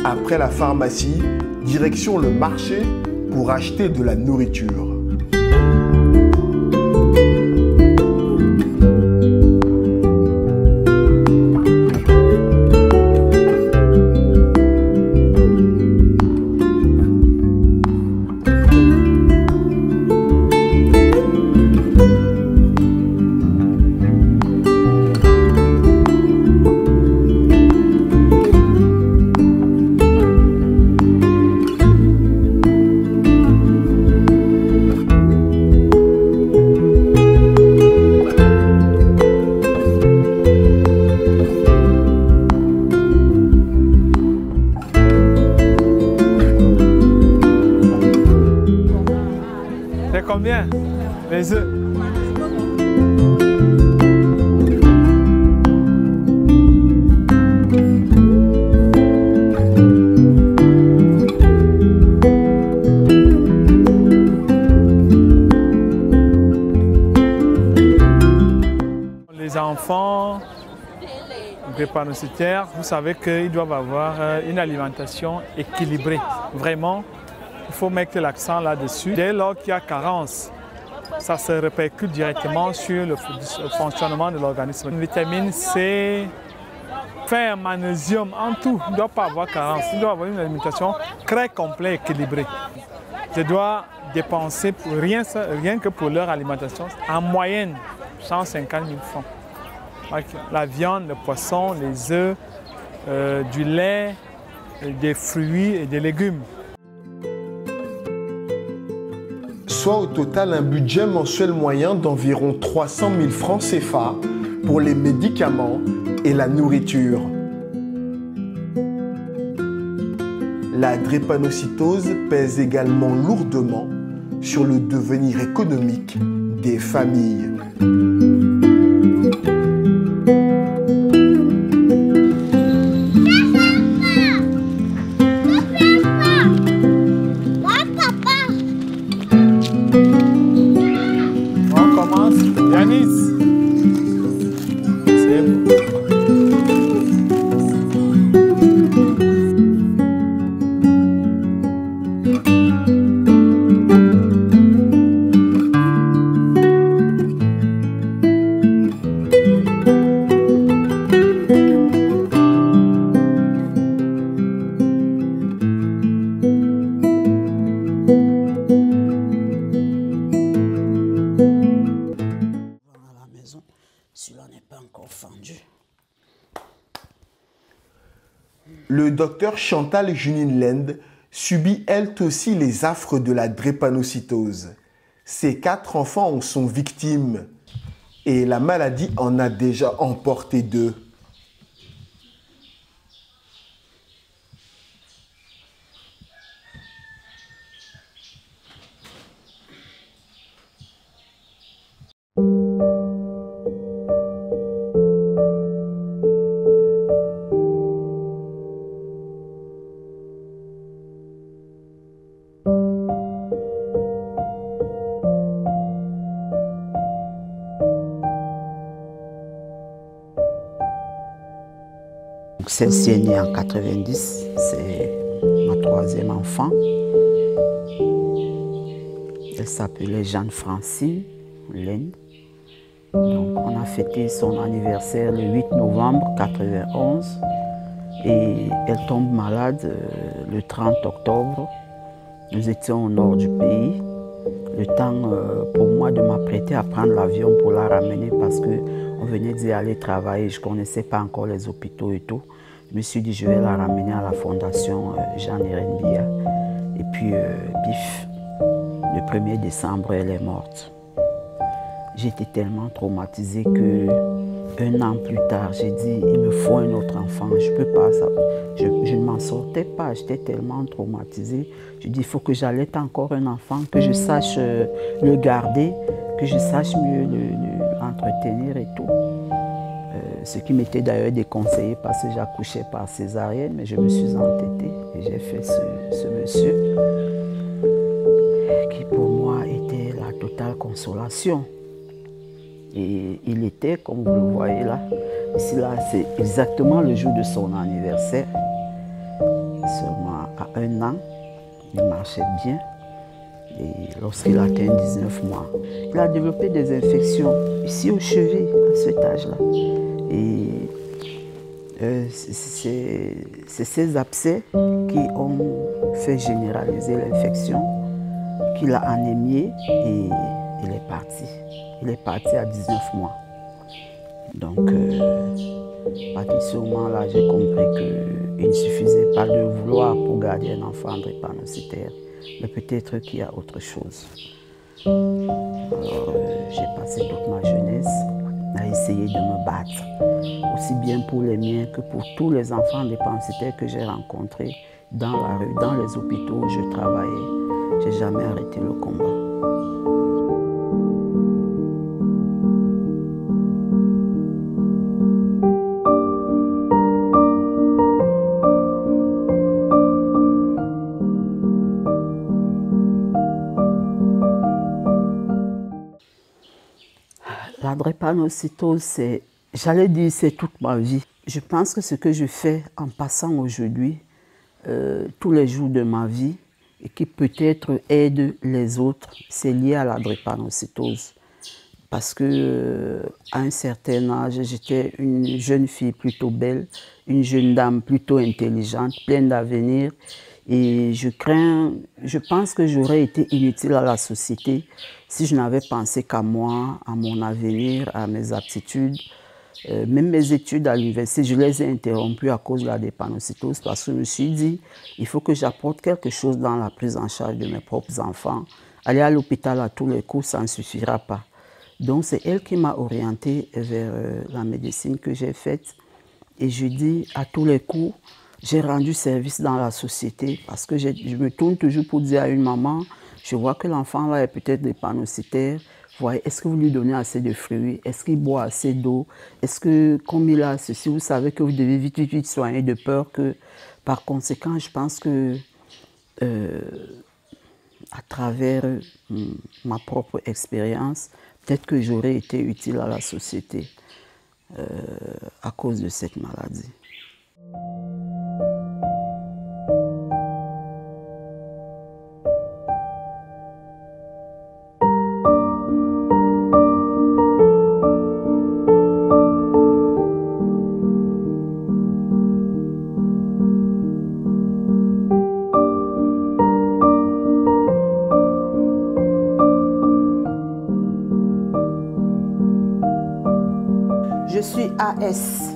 Après la pharmacie, direction le marché pour acheter de la nourriture. Combien? Les œufs. Les enfants drépanocytaires, vous savez qu'ils doivent avoir une alimentation équilibrée. Vraiment, il faut mettre l'accent là-dessus. Dès lors qu'il y a carence, ça se répercute directement sur le fonctionnement de l'organisme. Une vitamine C, fer, magnésium, en tout, il ne doit pas avoir carence. Il doit avoir une alimentation très complète, équilibrée. Je dois dépenser pour rien que pour leur alimentation, en moyenne, 150 000 francs. La viande, le poisson, les œufs, du lait, des fruits et des légumes. Soit au total un budget mensuel moyen d'environ 300 000 francs CFA pour les médicaments et la nourriture. La drépanocytose pèse également lourdement sur le devenir économique des familles. Le docteur Chantal Junine Lend subit elle aussi les affres de la drépanocytose. Ses 4 enfants en sont victimes et la maladie en a déjà emporté 2. Celle-ci est née en 90, c'est ma 3e enfant. Elle s'appelait Jeanne-Francine Lend. Donc on a fêté son anniversaire le 8 novembre 91 et elle tombe malade le 30 octobre. Nous étions au nord du pays. Le temps pour moi de m'apprêter à prendre l'avion pour la ramener parce qu'on venait d'y aller travailler, je ne connaissais pas encore les hôpitaux et tout. Je me suis dit je vais la ramener à la fondation Jean-Irène Bia. Et puis bif, le 1er décembre elle est morte. j'étais tellement traumatisée que 1 an plus tard, j'ai dit, il me faut un autre enfant, je ne peux pas, je ne m'en sortais pas, j'étais tellement traumatisée. Je dis, il faut que j'allaite encore un enfant, que je sache le garder, que je sache mieux l'entretenir et tout. Ce qui m'était d'ailleurs déconseillé parce que j'accouchais par césarienne, mais je me suis entêtée et j'ai fait ce monsieur qui pour moi était la totale consolation. Et il était, comme vous le voyez là, ici là, c'est exactement le jour de son anniversaire. Seulement à 1 an, il marchait bien. Et lorsqu'il a atteint 19 mois, il a développé des infections ici au chevet, à cet âge-là. Et c'est ces abcès qui ont fait généraliser l'infection, qu'il a anémié et il est parti. Il est parti à 19 mois. Donc, à partir de ce moment-là, j'ai compris qu'il ne suffisait pas de vouloir pour garder un enfant drépanocytaire, mais peut-être qu'il y a autre chose. Alors, j'ai passé toute ma jeunesse à essayer de me battre, aussi bien pour les miens que pour tous les enfants drépanocytaires que j'ai rencontrés dans la rue, dans les hôpitaux où je travaillais. Je n'ai jamais arrêté le combat. La drépanocytose, j'allais dire, c'est toute ma vie. Je pense que ce que je fais en passant aujourd'hui, tous les jours de ma vie, et qui peut-être aide les autres, c'est lié à la drépanocytose. Parce que à un certain âge, j'étais une jeune fille plutôt belle, une jeune dame plutôt intelligente, pleine d'avenir. Et je pense que j'aurais été inutile à la société si je n'avais pensé qu'à moi, à mon avenir, à mes aptitudes. Même mes études à l'université, je les ai interrompues à cause de la drépanocytose parce que je me suis dit, il faut que j'apporte quelque chose dans la prise en charge de mes propres enfants. Aller à l'hôpital à tous les coups, ça ne suffira pas. Donc c'est elle qui m'a orientée vers la médecine que j'ai faite. Et je dis, à tous les coups, j'ai rendu service dans la société parce que je me tourne toujours pour dire à une maman, je vois que l'enfant là est peut-être drépanocytaire. Voyez, est-ce que vous lui donnez assez de fruits? Est-ce qu'il boit assez d'eau? Est-ce que, comme il a ceci, vous savez que vous devez vite soigner de peur que, par conséquent, je pense que, à travers ma propre expérience, peut-être que j'aurais été utile à la société à cause de cette maladie. Je suis AS.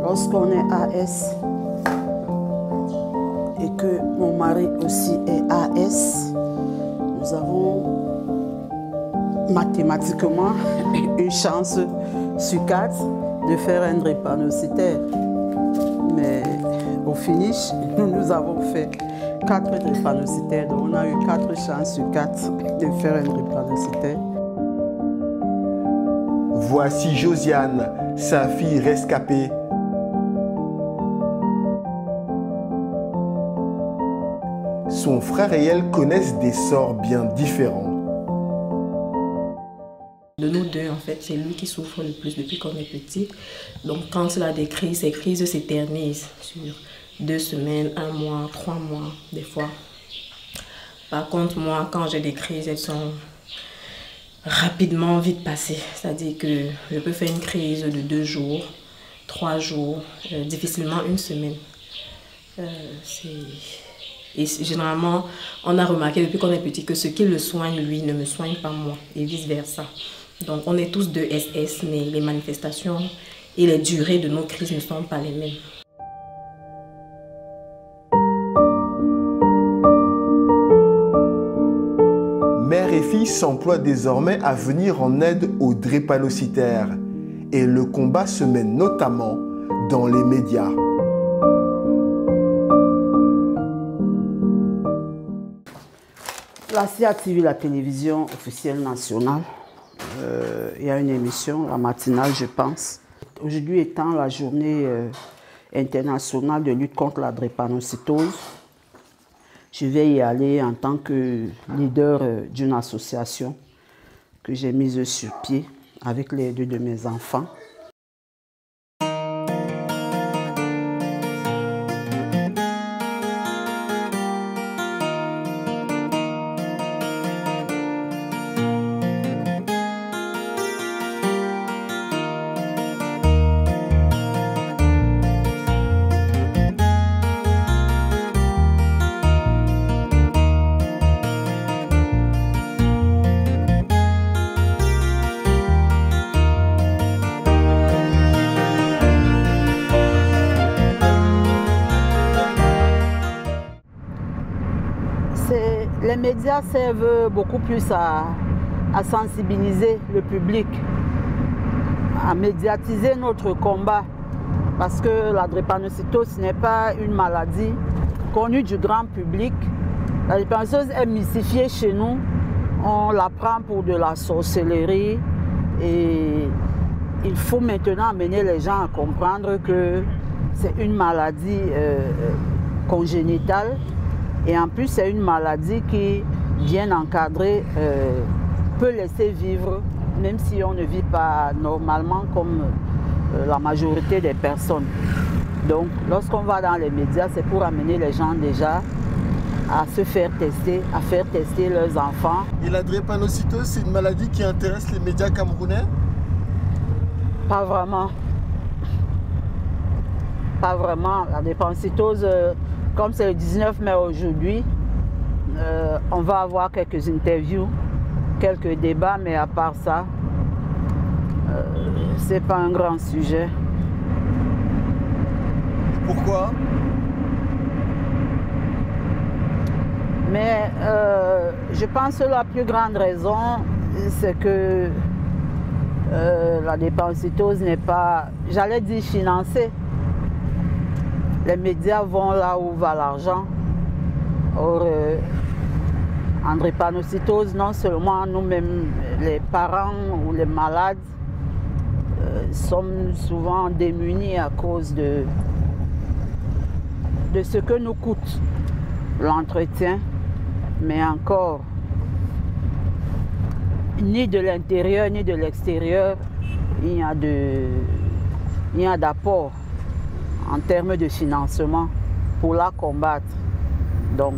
Lorsqu'on est AS et que mon mari aussi est AS, nous avons mathématiquement une chance sur 4 de faire un drépanocytaire. Mais au finish, nous avons fait 4 drépanocytaires, donc on a eu 4 chances sur 4 de faire un drépanocytaire. Voici Josiane, sa fille rescapée. Son frère et elle connaissent des sorts bien différents. De nous deux, en fait, c'est lui qui souffre le plus depuis qu'on est petit. Donc quand il a des crises, ces crises s'éternisent sur 2 semaines, 1 mois, 3 mois, des fois. Par contre, moi, quand j'ai des crises, elles sont rapidement vite passées. C'est-à-dire que je peux faire une crise de 2 jours, 3 jours, difficilement 1 semaine. Et généralement, on a remarqué depuis qu'on est petit que ce qui le soigne, lui, ne me soigne pas moi, et vice-versa. Donc on est tous 2 SS, mais les manifestations et les durées de nos crises ne sont pas les mêmes. Mère et fille s'emploie désormais à venir en aide aux drépanocytaires. Et le combat se mène notamment dans les médias. La CIA TV, la télévision officielle nationale, il y a une émission, la matinale, je pense. Aujourd'hui étant la journée internationale de lutte contre la drépanocytose, je vais y aller en tant que leader d'une association que j'ai mise sur pied avec les deux de mes enfants. Les médias servent beaucoup plus à sensibiliser le public, à médiatiser notre combat, parce que la drépanocytose n'est pas une maladie connue du grand public. La drépanocytose est mystifiée chez nous, on la prend pour de la sorcellerie et il faut maintenant amener les gens à comprendre que c'est une maladie congénitale. Et en plus, c'est une maladie qui, bien encadrée, peut laisser vivre, même si on ne vit pas normalement comme la majorité des personnes. Donc, lorsqu'on va dans les médias, c'est pour amener les gens déjà à se faire tester, à faire tester leurs enfants. Et la drépanocytose, c'est une maladie qui intéresse les médias camerounais? Pas vraiment. Pas vraiment. La drépanocytose... Comme c'est le 19 mai aujourd'hui, on va avoir quelques interviews, quelques débats, mais à part ça, c'est pas un grand sujet. Pourquoi? Mais je pense que la plus grande raison, c'est que la drépanocytose n'est pas, j'allais dire, financée. Les médias vont là où va l'argent. Or, en drépanocytose, non seulement nous-mêmes, les parents ou les malades, sommes souvent démunis à cause de ce que nous coûte l'entretien, mais encore, ni de l'intérieur ni de l'extérieur, il y a d'apport en termes de financement pour la combattre. Donc,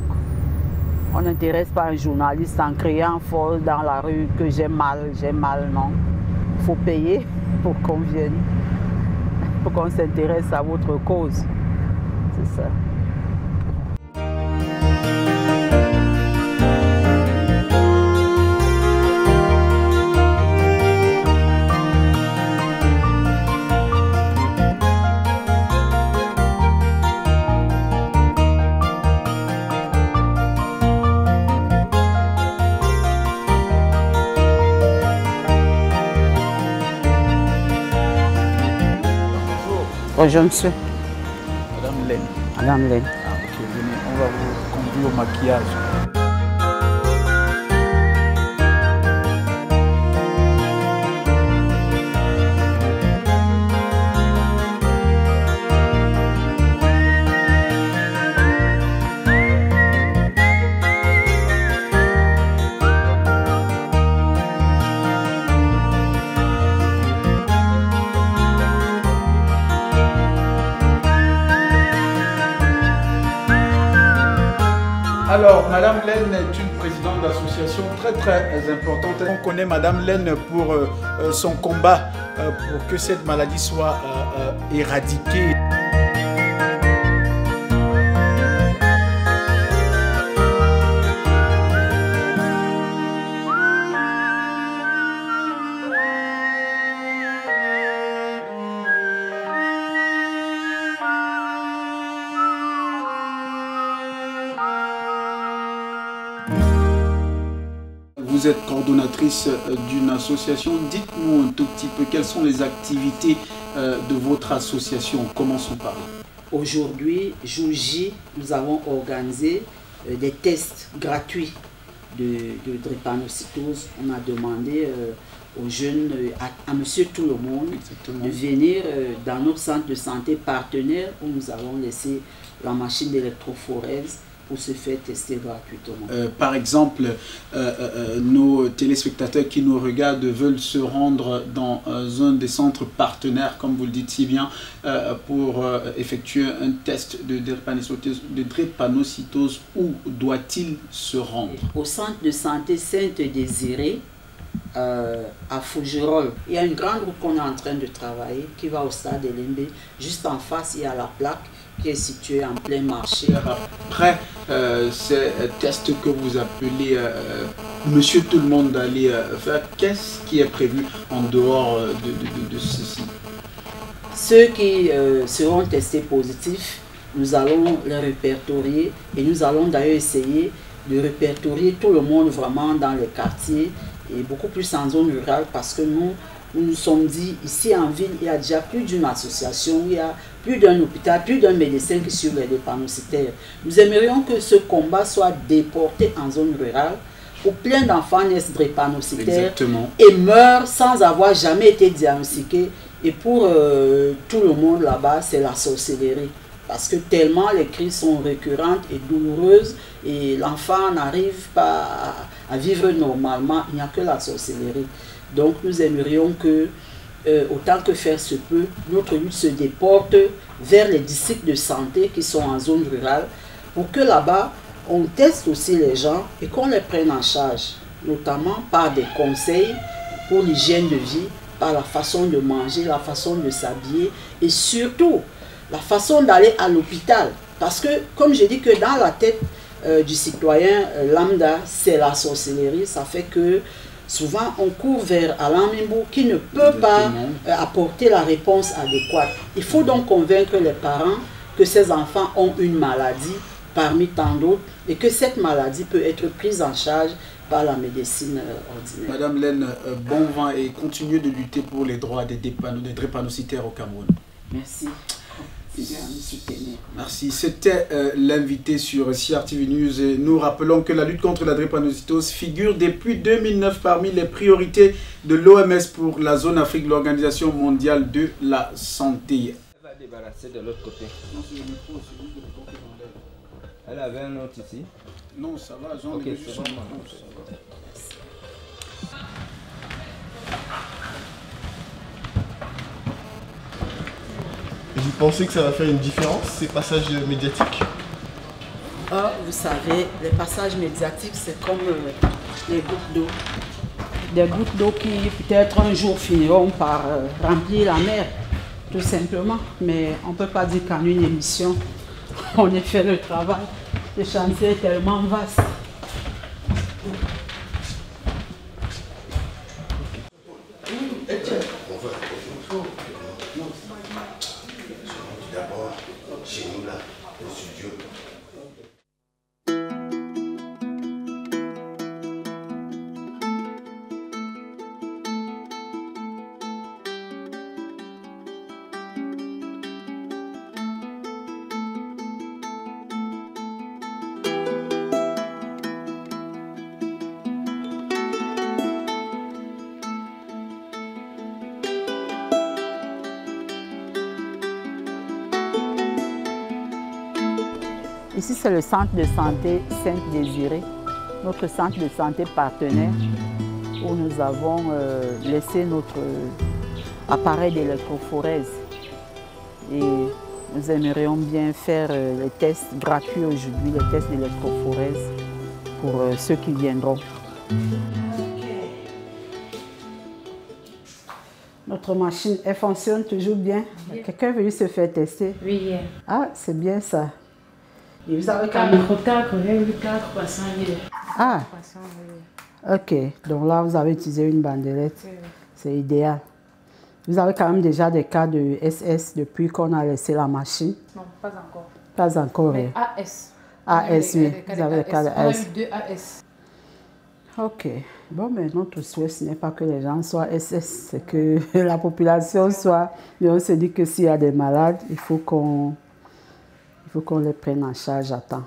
on n'intéresse pas un journaliste en criant fort dans la rue que j'ai mal, non. Il faut payer pour qu'on vienne, pour qu'on s'intéresse à votre cause. C'est ça. Bonjour monsieur. Madame Laine. Madame Laine. Ah, ok, venez, on va vous conduire au maquillage. Alors, Madame Laine est une présidente d'association très importante. On connaît Madame Laine pour son combat pour que cette maladie soit éradiquée. vous êtes coordonnatrice d'une association. Dites-nous un tout petit peu quelles sont les activités de votre association. Commençons par là. Aujourd'hui, jour J, nous avons organisé des tests gratuits de drépanocytose. On a demandé aux jeunes, à monsieur tout le monde, de venir dans notre centre de santé partenaire où nous avons laissé la machine d'électrophorèse pour se faire tester gratuitement. Par exemple, nos téléspectateurs qui nous regardent veulent se rendre dans un des centres partenaires, comme vous le dites si bien, pour effectuer un test de drépanocytose. Où doit-il se rendre? Au centre de santé Sainte-Désirée, à Fougerolles. Il y a une grande route qu'on est en train de travailler qui va au stade Elimbe. Juste en face, il y a la plaque qui est située en plein marché. Après ces tests que vous appelez monsieur tout le monde d'aller faire, qu'est-ce qui est prévu en dehors de ceci? Ceux qui seront testés positifs, nous allons les répertorier et nous allons d'ailleurs essayer de répertorier tout le monde vraiment dans les quartiers et beaucoup plus en zone rurale parce que nous nous sommes dit, ici en ville, il y a déjà plus d'une association, il y a plus d'un hôpital, plus d'un médecin qui sur les drépanocytaires. Nous aimerions que ce combat soit déporté en zone rurale où plein d'enfants naissent drépanocytaires et meurent sans avoir jamais été diagnostiqués. Et pour tout le monde là-bas, c'est la sorcellerie. Parce que tellement les crises sont récurrentes et douloureuses et l'enfant n'arrive pas à vivre normalement, il n'y a que la sorcellerie. Donc nous aimerions que, autant que faire se peut, notre lutte se déporte vers les districts de santé qui sont en zone rurale pour que là-bas, on teste aussi les gens et qu'on les prenne en charge, notamment par des conseils pour l'hygiène de vie, par la façon de manger, la façon de s'habiller et surtout la façon d'aller à l'hôpital. Parce que, comme je dis que dans la tête du citoyen lambda, c'est la sorcellerie, ça fait que souvent on court vers Alain Mimbo qui ne peut pas apporter la réponse adéquate. Il faut donc convaincre les parents que ces enfants ont une maladie parmi tant d'autres et que cette maladie peut être prise en charge par la médecine ordinaire. Madame Laine, bon vent et continuez de lutter pour les droits des drépanocytaires au Cameroun. Merci. Merci. C'était l'invité sur CRTV News et nous rappelons que la lutte contre la drépanocytose figure depuis 2009 parmi les priorités de l'OMS pour la zone Afrique, l'Organisation mondiale de la santé. Elle va débarrasser de l'autre côté. Elle avait un autre ici. Non, ça va, j'en ai juste son micro. Vous pensez que ça va faire une différence, ces passages médiatiques? Vous savez, les passages médiatiques, c'est comme les gouttes d'eau. Des gouttes d'eau qui peut-être un jour finiront par remplir la mer, tout simplement. Mais on ne peut pas dire qu'en une émission, on ait fait le travail. Le chantier est tellement vaste. D'abord, chez nous là, le studio. Ici, c'est le centre de santé Sainte-Désirée, notre centre de santé partenaire, où nous avons laissé notre appareil d'électrophorèse. Et nous aimerions bien faire les tests gratuits aujourd'hui, les tests d'électrophorèse pour ceux qui viendront. Notre machine, elle fonctionne toujours bien. Quelqu'un est venu se faire tester? Oui, hier. Ah, c'est bien ça. Et vous avez quand même 4 patients hier. Ah, ok. Donc là, vous avez utilisé une bandelette. Oui. C'est idéal. Vous avez quand même déjà des cas de SS depuis qu'on a laissé la machine? Non, pas encore. Pas encore, mais AS. AS, oui. Vous avez des cas de AS. On a eu 2 AS. Ok. Bon, mais notre souhait, ce n'est pas que les gens soient SS, c'est que la population soit... Mais on se dit que s'il y a des malades, il faut qu'on les prenne en charge à temps.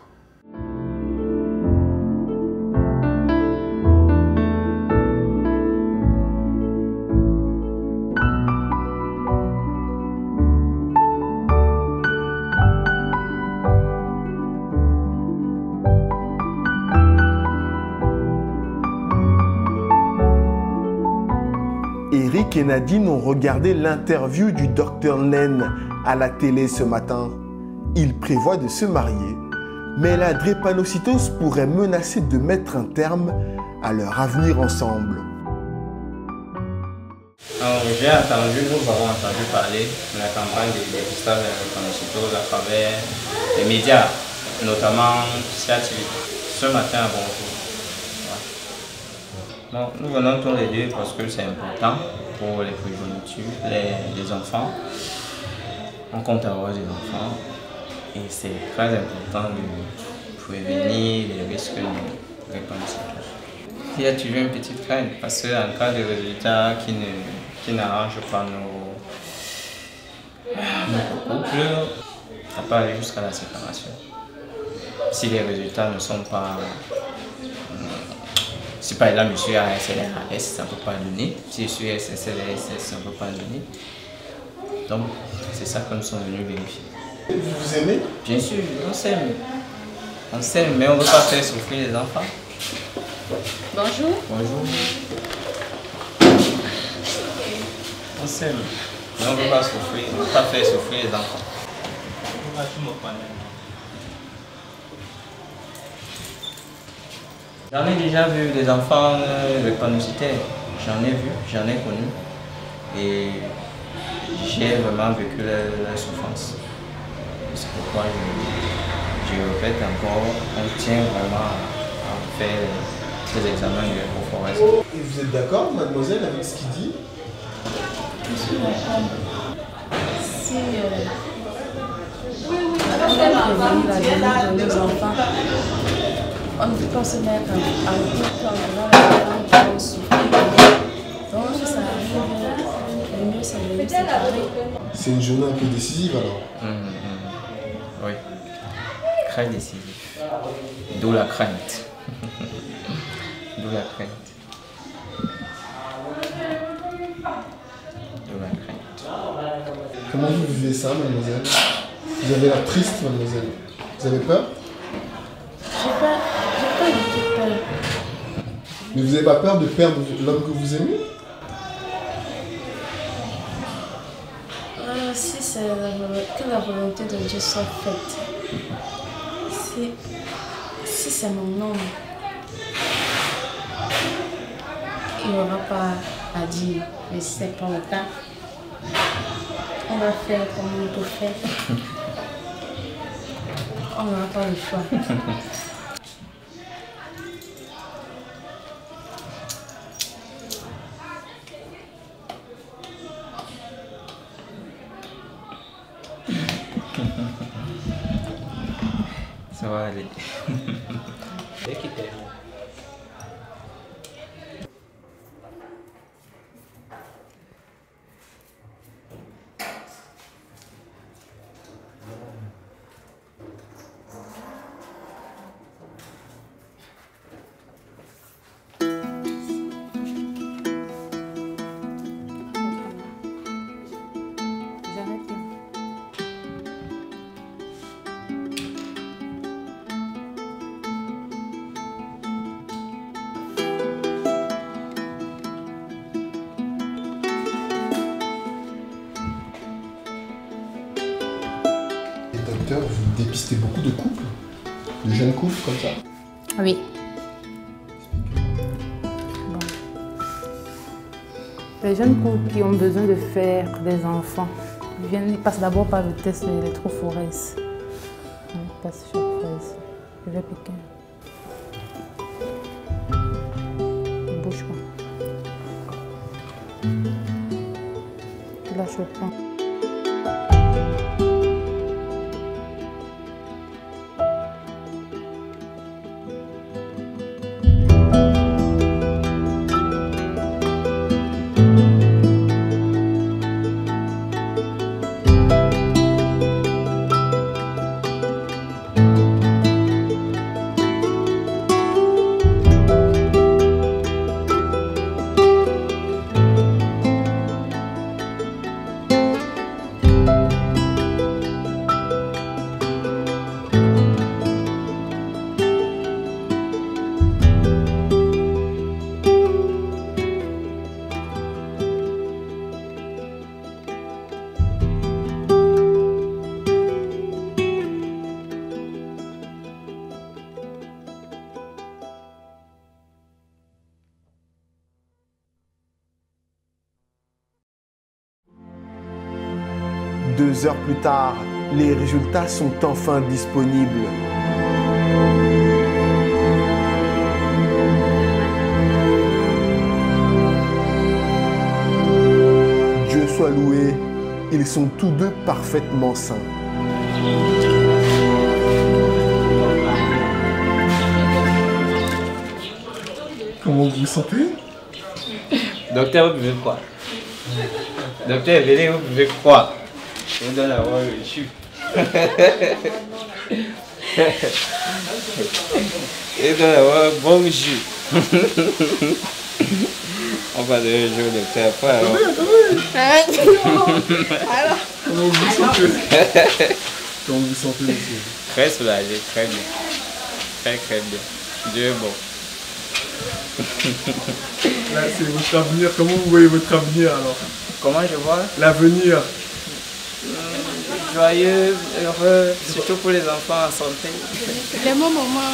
Eric et Nadine ont regardé l'interview du docteur Len à la télé ce matin. Ils prévoient de se marier, mais la drépanocytose pourrait menacer de mettre un terme à leur avenir ensemble. J'ai entendu, nous avons entendu parler de la campagne de dépistage de la drépanocytose à travers les médias, notamment CATV, ce matin à Bonjour. Non, nous venons tous les deux parce que c'est important pour les progénitures, les enfants. On compte avoir des enfants et c'est très important de prévenir les risques de drépanocytose. Il y a toujours une petite crainte parce qu'en cas de résultats qui n'arrangent pas nos couples, ça peut aller jusqu'à la séparation. Si les résultats ne sont pas... Si par exemple je suis à SLRAS, ça ne peut pas donner. Si je suis à SLRS, ça ne peut pas donner. Donc c'est ça que nous sommes venus vérifier. Vous vous aimez? Bien sûr, on s'aime. On s'aime, mais on ne veut pas faire souffrir les enfants. Bonjour. Bonjour. On s'aime, mais on ne veut pas souffrir, on ne veut pas faire souffrir les enfants. J'en ai déjà vu des enfants drépanocytaires, j'en ai vu, j'en ai connu et j'ai vraiment vécu la souffrance. C'est pourquoi je répète encore, on tient vraiment à faire les examens de Forest. Et vous êtes d'accord, mademoiselle, avec ce qu'il dit? Je suis d'accord. Si on va prévenir la venue de nos enfants, on ne peut pas se mettre en couple en qui vont souffrir. Donc, si ça arrive, le mieux c'est de les séparer. C'est une journée un peu décisive alors. Oui, très décisif. D'où la crainte. D'où la crainte. D'où la crainte. Comment vous vivez ça, mademoiselle? Vous avez l'air triste, mademoiselle. Vous avez peur? J'ai pas du tout peur. Mais vous n'avez pas peur de perdre l'homme que vous aimez? Si c'est que la volonté de Dieu soit faite. Si c'est mon homme, il n'y aura pas à dire, mais si ce n'est pas le cas, on va faire comme on peut faire. On n'aura pas le choix. Ça va aller. Dès qu'il t'aime. Docteur, vous dépistez beaucoup de couples, de jeunes couples comme ça? Oui. Bon. Les jeunes couples qui ont besoin de faire des enfants, ils passent d'abord par le test de l'électrophorèse. Ils passent sur fraise. Je vais piquer. Ne bouge pas. Tu lâches le point. 2 heures plus tard, les résultats sont enfin disponibles. Dieu soit loué, ils sont tous deux parfaitement sains. Comment vous vous sentez? Docteur, vous buvez quoi? Docteur, venez, vous buvez quoi? Je vous donne à voir le jus. Je donne à voir un bon jus. On va donner le jus au docteur après. Alors. Comment vous vous sentez? Comment vous vous sentez, monsieur? Très soulagé, très bien. Très très bien. Dieu est bon. Là, c'est votre avenir. Comment vous voyez votre avenir alors? Comment je vois? L'avenir. Joyeux, heureux, surtout pour les enfants en santé. Les moments,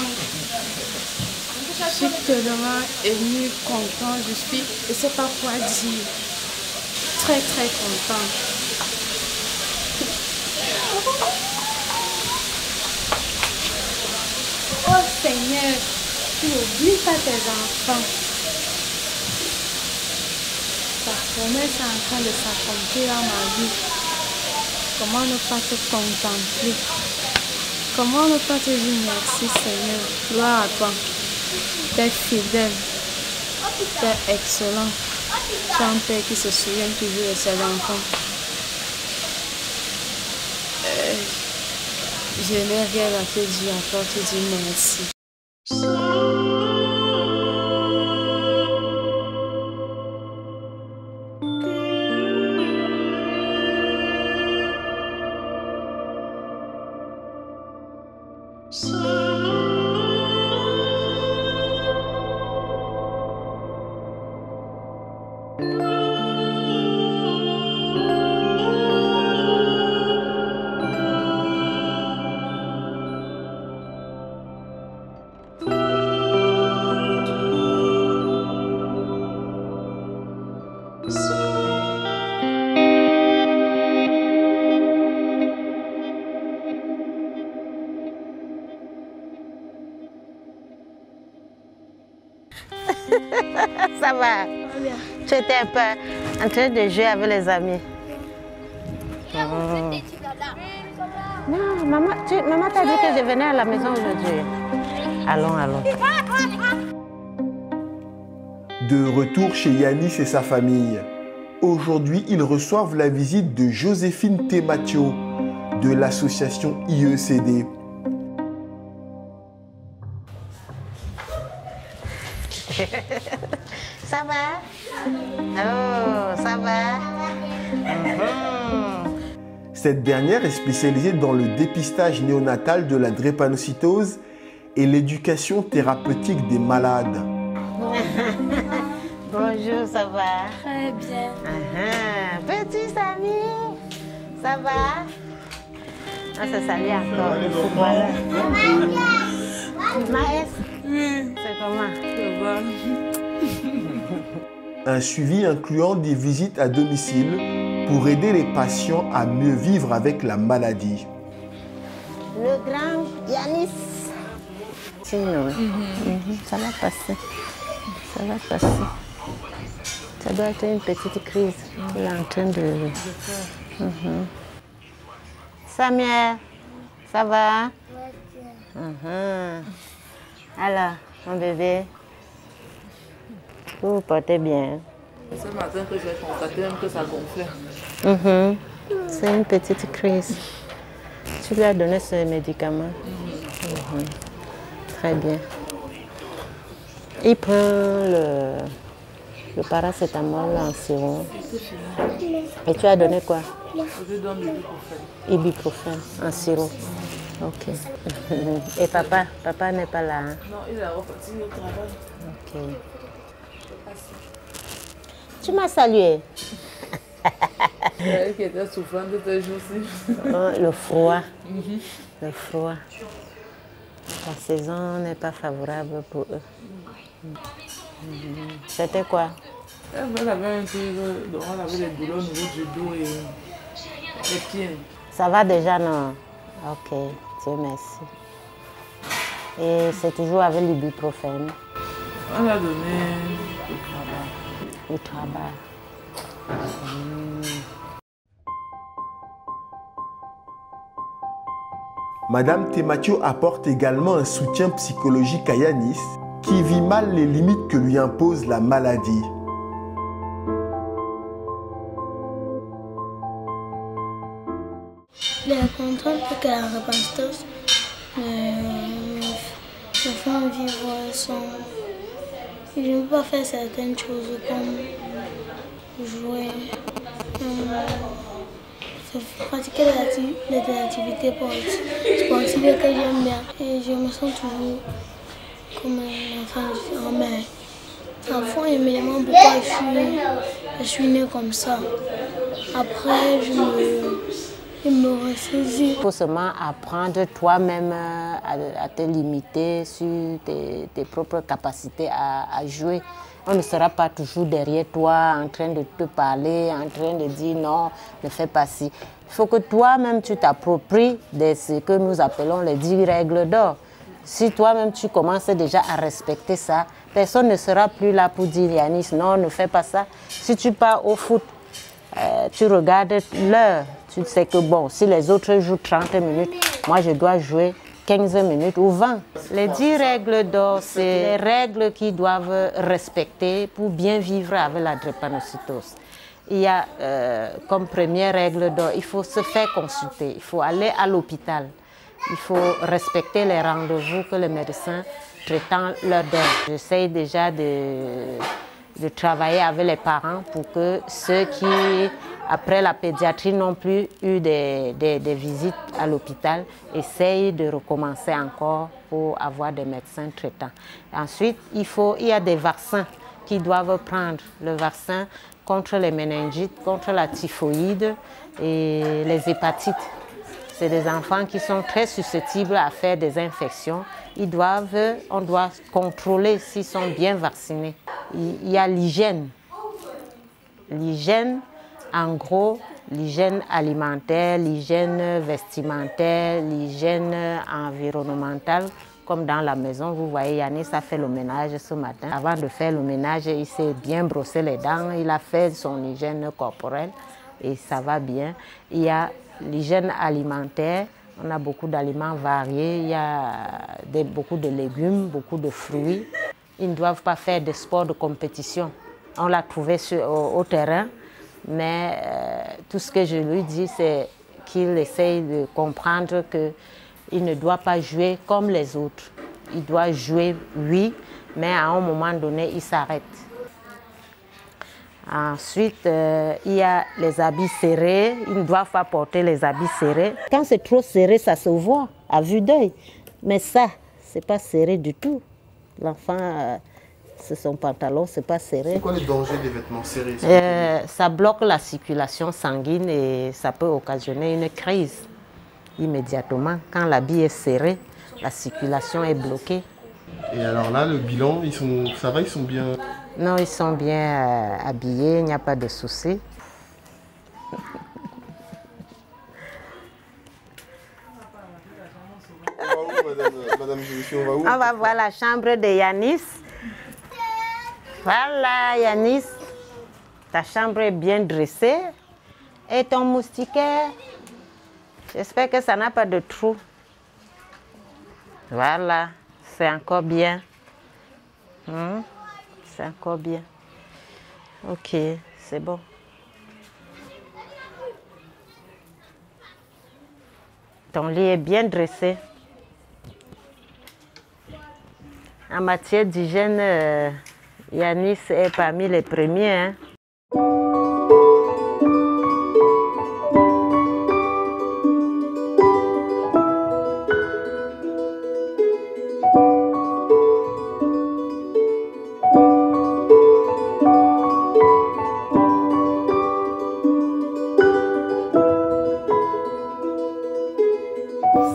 je suis tellement émue, content, je suis, je ne sais pas quoi dire. Très très content. Oh Seigneur, tu n'oublies pas tes enfants. Ta promesse est en train de s'accomplir dans ma vie. Comment ne pas te contempler? Comment ne pas te dire merci Seigneur? Gloire à toi. Tu es fidèle. Tu es excellent. Tu es un père qui se souvient toujours de ses enfants. Je n'ai rien à te dire à part te dire merci. Ça va? Bien. Tu étais un peu en train de jouer avec les amis. Non, maman t'a dit que je venais à la maison aujourd'hui. Allons, allons. De retour chez Yanis et sa famille. Aujourd'hui, ils reçoivent la visite de Joséphine Tematio de l'association IECD. Ça va? Oh, ça va? Cette dernière est spécialisée dans le dépistage néonatal de la drépanocytose et l'éducation thérapeutique des malades. Bonjour, ça va? Très bien. Petit Samy, ça va? On se salue encore, le footballeur. Maës, c'est comment? Ça va. Un suivi incluant des visites à domicile pour aider les patients à mieux vivre avec la maladie. Le grand Yanis. Sinon, ça va passer. Ça va passer. Ça doit être une petite crise. Il est en train de... Samuel, ça va? Alors, mon bébé, vous vous portez bien? Ce matin que j'ai constaté même que ça gonflait. C'est une petite crise. Tu lui as donné ce médicament? Très bien. Il prend le paracétamol en sirop. Et tu as donné quoi? Je lui donne l'ibuprofène. Ibuprofène en sirop. Ok. Et papa n'est pas là, hein? Non, il est reparti au travail. Ok. Tu m'as salué. Elle qui était souffrante de tes jours-ci. Le froid. Le froid. La saison n'est pas favorable pour eux. C'était quoi? Elle avait un peu, donc on avait les douleurs au niveau du dos et Les pieds. Ça va déjà, non? Ok, Dieu merci. Et c'est toujours avec l'ibuprofène? On a donné le travail. Le travail. Madame Thématio apporte également un soutien psychologique à Yanis, qui vit mal les limites que lui impose la maladie. La contrainte que la repentance me fait vivre sans... Je ne peux pas faire certaines choses comme jouer, pratiquer des activités sportives que j'aime bien. Et je me sens toujours comme un enfant différent. Mais parfois, je me demande pourquoi je suis née comme ça. Après, je me ressaisis. Il faut seulement apprendre toi-même à te limiter sur tes propres capacités à jouer. On ne sera pas toujours derrière toi en train de te parler, en train de dire non, ne fais pas ci. Il faut que toi-même tu t'appropries de ce que nous appelons les 10 règles d'or. Si toi-même tu commences déjà à respecter ça, personne ne sera plus là pour dire Yanis, non, ne fais pas ça. Si tu pars au foot, tu regardes l'heure, tu sais que bon, si les autres jouent 30 minutes, moi je dois jouer 15 minutes ou 20. Les 10 règles d'or, c'est les règles qu'ils doivent respecter pour bien vivre avec la drépanocytose. Il y a comme première règle d'or, il faut se faire consulter, il faut aller à l'hôpital, il faut respecter les rendez-vous que les médecins traitants leur donnent. J'essaie déjà de travailler avec les parents pour que ceux qui, après la pédiatrie, n'ont plus eu des visites à l'hôpital, essayent de recommencer encore pour avoir des médecins traitants. Ensuite, il y a des vaccins qu'ils doivent prendre. Le vaccin contre les méningites, contre la typhoïde et les hépatites. C'est des enfants qui sont très susceptibles à faire des infections. On doit contrôler s'ils sont bien vaccinés. Il y a l'hygiène. L'hygiène, en gros, l'hygiène alimentaire, l'hygiène vestimentaire, l'hygiène environnementale. Comme dans la maison, vous voyez, Yanis a fait le ménage ce matin. Avant de faire le ménage, il s'est bien brossé les dents, il a fait son hygiène corporelle et ça va bien. Il y a l'hygiène alimentaire, on a beaucoup d'aliments variés, il y a beaucoup de légumes, beaucoup de fruits. Ils ne doivent pas faire de sport de compétition. On l'a trouvé au terrain, mais tout ce que je lui dis, c'est qu'il essaye de comprendre qu'il ne doit pas jouer comme les autres. Il doit jouer, oui, mais à un moment donné, il s'arrête. Ensuite, il y a les habits serrés. Ils ne doivent pas porter les habits serrés. Quand c'est trop serré, ça se voit à vue d'œil. Mais ça, ce n'est pas serré du tout. L'enfant, c'est son pantalon, ce n'est pas serré. C'est quoi les dangers des vêtements serrés? Ça bloque la circulation sanguine et ça peut occasionner une crise immédiatement. Quand l'habit est serré, la circulation est bloquée. Et alors là, le bilan, ça va, ils sont bien? Non, ils sont bien habillés, il n'y a pas de souci. Madame, on va où? On va voir la chambre de Yanis. Voilà, Yanis. Ta chambre est bien dressée. Et ton moustiquaire, j'espère que ça n'a pas de trou. Voilà, c'est encore bien. C'est encore bien. Ok, c'est bon. Ton lit est bien dressé. En matière d'hygiène, Yanis est parmi les premiers. Hein.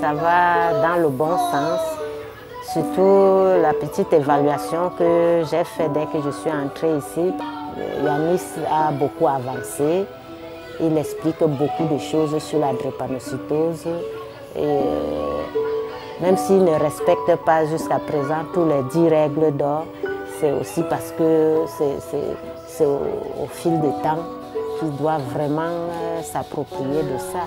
Ça va dans le bon sens. Surtout la petite évaluation que j'ai faite dès que je suis entrée ici. Yanis a beaucoup avancé. Il explique beaucoup de choses sur la drépanocytose. Et, même s'il ne respecte pas jusqu'à présent tous les 10 règles d'or, c'est aussi parce que c'est au fil du temps qu'il doit vraiment s'approprier de ça.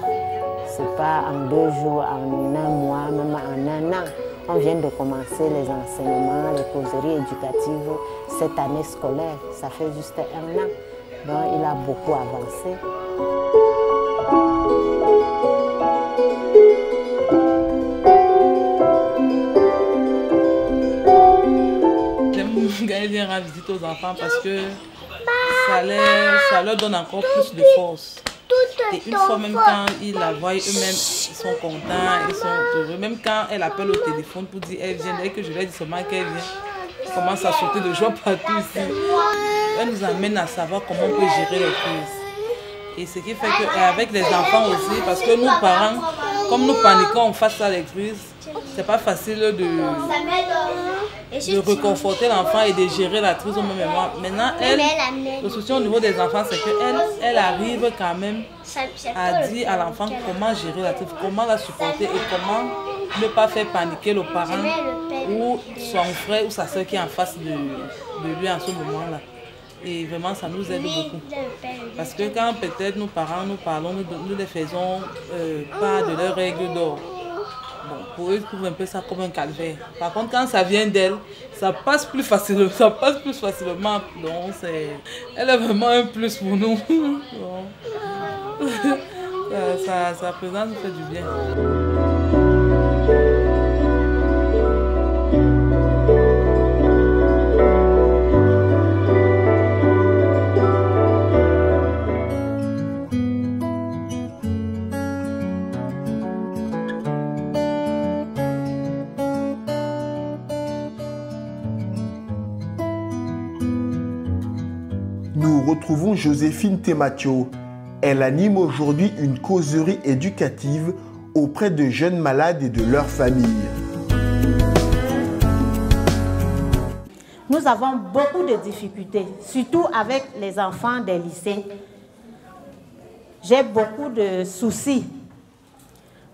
Ce n'est pas en 2 jours, en 1 mois, même en 1 an. On vient de commencer les enseignements, les causeries éducatives cette année scolaire. Ça fait juste 1 an. Donc il a beaucoup avancé. J'aime bien rendre visite aux enfants parce que ça leur donne encore plus de force. Et une fois même quand ils la voient eux-mêmes, ils sont contents, ils sont heureux. Même quand elle appelle au téléphone pour dire elle vient, dès que je leur dis seulement qu'elle vient, ils commencent à sauter de joie partout ici. Elle nous amène à savoir comment on peut gérer les crises. Et ce qui fait qu'avec les enfants aussi, parce que nous parents, comme nous paniquons face à les crises, c'est pas facile de réconforter l'enfant et de gérer la crise au même moment. Maintenant, le souci au niveau des enfants, c'est qu'elle arrive quand même à dire à l'enfant comment gérer la crise, comment la supporter et comment ne pas faire paniquer le parent ou son frère ou sa soeur qui est en face de lui en ce moment-là. Et vraiment, ça nous aide beaucoup. Parce que quand peut-être nos parents nous parlons, nous les faisons part de leurs règles d'or. Bon, pour eux, ils trouvent un peu ça comme un calvaire. Par contre, quand ça vient d'elle, ça passe plus facilement. Donc, elle est vraiment un plus pour nous. Ça présente nous fait du bien. Nous retrouvons Joséphine Tematio. Elle anime aujourd'hui une causerie éducative auprès de jeunes malades et de leurs familles. Nous avons beaucoup de difficultés, surtout avec les enfants des lycées. J'ai beaucoup de soucis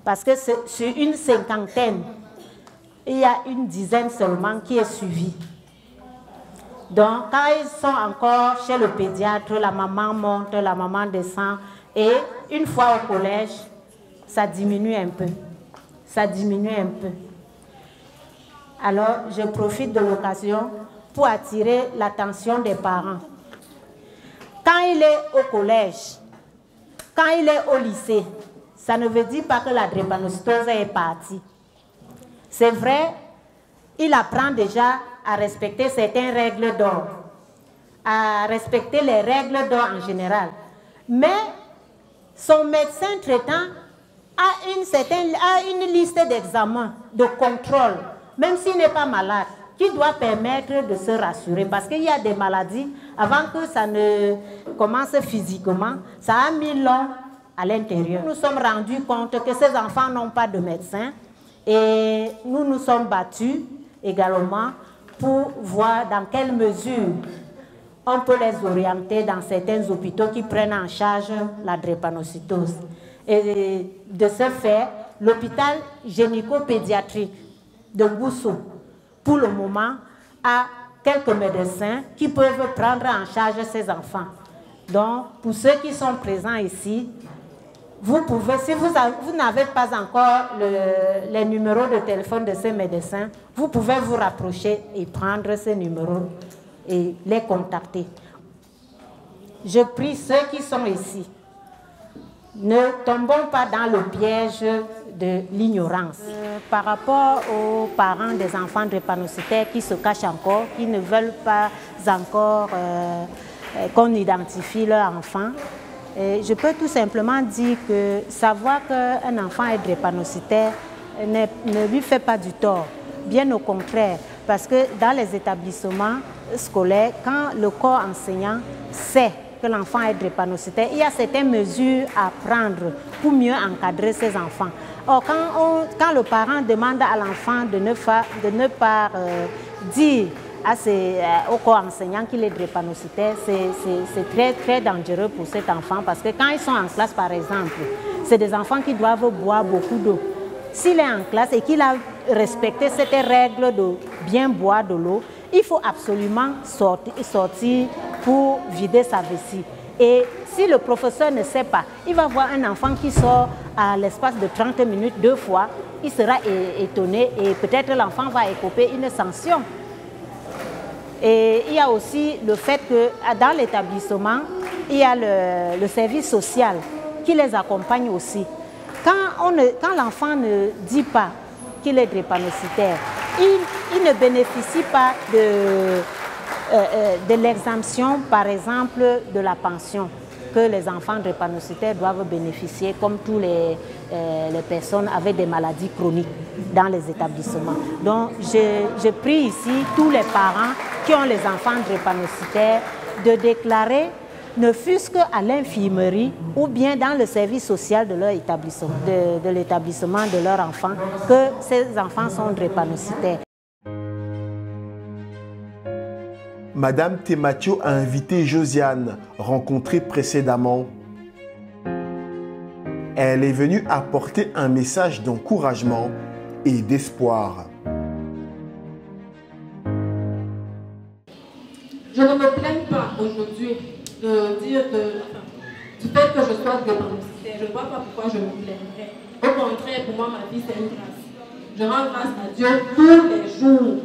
parce que sur une 50aine, il y a une dizaine seulement qui est suivie. Donc, quand ils sont encore chez le pédiatre, la maman monte, la maman descend. Et une fois au collège, ça diminue un peu. Ça diminue un peu. Alors, je profite de l'occasion pour attirer l'attention des parents. Quand il est au collège, quand il est au lycée, ça ne veut dire pas que la drépanocytose est partie. C'est vrai, il apprend déjà à respecter certaines règles d'or, à respecter les règles d'or en général. Mais son médecin traitant a une liste d'examens, de contrôle, même s'il n'est pas malade, qui doit permettre de se rassurer. Parce qu'il y a des maladies, avant que ça ne commence physiquement, ça a mis long à l'intérieur. Nous nous sommes rendus compte que ces enfants n'ont pas de médecin et nous nous sommes battus également pour voir dans quelle mesure on peut les orienter dans certains hôpitaux qui prennent en charge la drépanocytose. Et de ce fait, l'hôpital gynéco-pédiatrique de Goussou, pour le moment, a quelques médecins qui peuvent prendre en charge ces enfants. Donc, pour ceux qui sont présents ici, vous pouvez, si vous n'avez pas encore les numéros de téléphone de ces médecins, vous pouvez vous rapprocher et prendre ces numéros et les contacter. Je prie ceux qui sont ici, ne tombons pas dans le piège de l'ignorance. Par rapport aux parents des enfants drépanocytaires qui se cachent encore, qui ne veulent pas encore qu'on identifie leur enfant, je peux tout simplement dire que savoir qu'un enfant est drépanocytaire ne lui fait pas du tort, bien au contraire, parce que dans les établissements scolaires, quand le corps enseignant sait que l'enfant est drépanocytaire, il y a certaines mesures à prendre pour mieux encadrer ses enfants. Or, quand le parent demande à l'enfant de ne pas dire au corps enseignant qu'il est drépanocytaire, c'est très très dangereux pour cet enfant parce que quand ils sont en classe par exemple, c'est des enfants qui doivent boire beaucoup d'eau. S'il est en classe et qu'il a respecté cette règle de bien boire de l'eau, il faut absolument sortir pour vider sa vessie. Et si le professeur ne sait pas, il va voir un enfant qui sort à l'espace de 30 minutes 2 fois, il sera étonné et peut-être l'enfant va écoper une sanction. Et il y a aussi le fait que dans l'établissement, il y a le service social qui les accompagne aussi. Quand l'enfant ne dit pas qu'il est drépanocytaire, il ne bénéficie pas de l'exemption, par exemple, de la pension que les enfants drépanocytaires doivent bénéficier, comme toutes les personnes avec des maladies chroniques dans les établissements. Donc, je prie ici tous les parents qui ont les enfants drépanocytaires de déclarer, ne fût-ce qu'à l'infirmerie ou bien dans le service social de leur établissement, de l'établissement de leur enfant, que ces enfants sont drépanocytaires. Madame Tematio a invité Josiane, rencontrée précédemment. Elle est venue apporter un message d'encouragement et d'espoir. Je ne me plains pas aujourd'hui de dire du fait que je sois drépanocytaire. Je ne vois pas pourquoi je me plaindrais. Au contraire, pour moi, ma vie, c'est une grâce. Je rends grâce à Dieu tous les jours.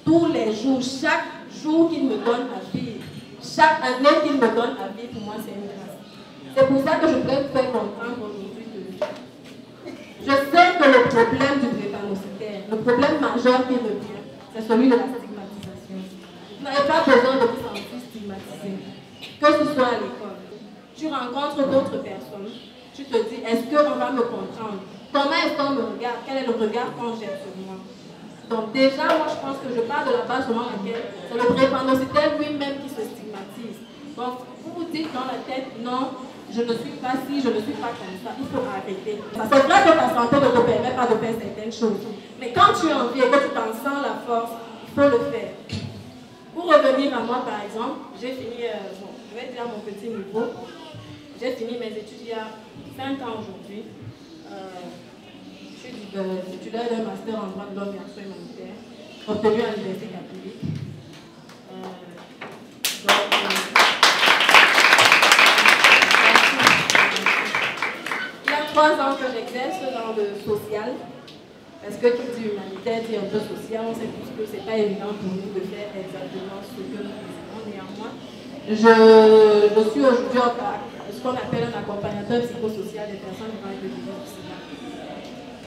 Tous les jours, chaque jour qu'il me donne à vivre, chaque année qu'il me donne à vivre, pour moi, c'est une grâce. C'est pour ça que je voudrais vous faire comprendre aujourd'hui que je sais que le problème du drépanocytaire, le problème majeur qui revient, c'est celui de la stigmatisation. Vous n'avez pas besoin de vous sentir stigmatisé, que ce soit à l'école. Tu rencontres d'autres personnes, tu te dis, est-ce qu'on va me comprendre? Comment est-ce qu'on me regarde? Quel est le regard qu'on jette sur moi? Donc déjà, moi je pense que je parle de la base selon laquelle c'est le drépanocytaire lui-même qui se stigmatise. Donc vous vous dites dans la tête, non, je ne suis pas ci, je ne suis pas comme ça, il faut arrêter. C'est vrai que ta santé ne te permet pas de faire certaines choses. Mais quand tu es en vie et que tu t'en sens la force, il faut le faire. Pour revenir à moi par exemple, j'ai fini, je vais dire à mon petit niveau, j'ai fini mes études il y a 5 ans aujourd'hui. Je suis titulaire d'un master en droit de l'homme et action humanitaire, obtenu à l'Université catholique. Il y a 3 ans que j'exerce dans le social, parce que qui dit humanitaire dit un peu social, on sait tous que ce n'est pas évident pour nous de faire exactement ce que nous faisons. Néanmoins, je suis aujourd'hui ce qu'on appelle un accompagnateur psychosocial des personnes vivant avec le divorce.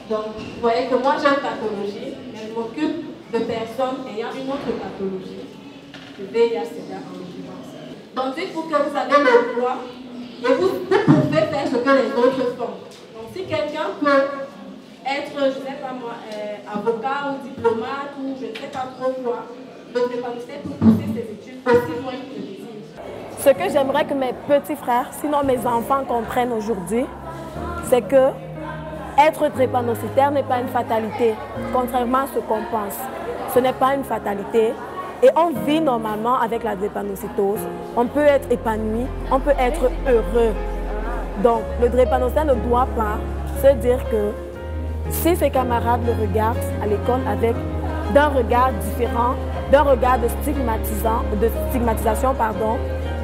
Donc, vous voyez que moi j'ai une pathologie, mais je m'occupe de personnes ayant une autre pathologie, le VIH/SIDA en l'occurrence. Donc, dites-vous que vous avez le droit et vous pouvez faire ce que les autres font. Donc, si quelqu'un peut être, je ne sais pas moi, avocat ou diplomate ou je ne sais pas trop quoi, le drépanocytaire pour pousser ses études aussi loin qu'il le désire. Ce que j'aimerais que mes petits frères, sinon mes enfants, comprennent aujourd'hui, c'est que être drépanocytaire n'est pas une fatalité, contrairement à ce qu'on pense. Ce n'est pas une fatalité et on vit normalement avec la drépanocytose. On peut être épanoui, on peut être heureux. Donc le drépanocytaire ne doit pas se dire que si ses camarades le regardent à l'école avec d'un regard différent, d'un regard de stigmatisation,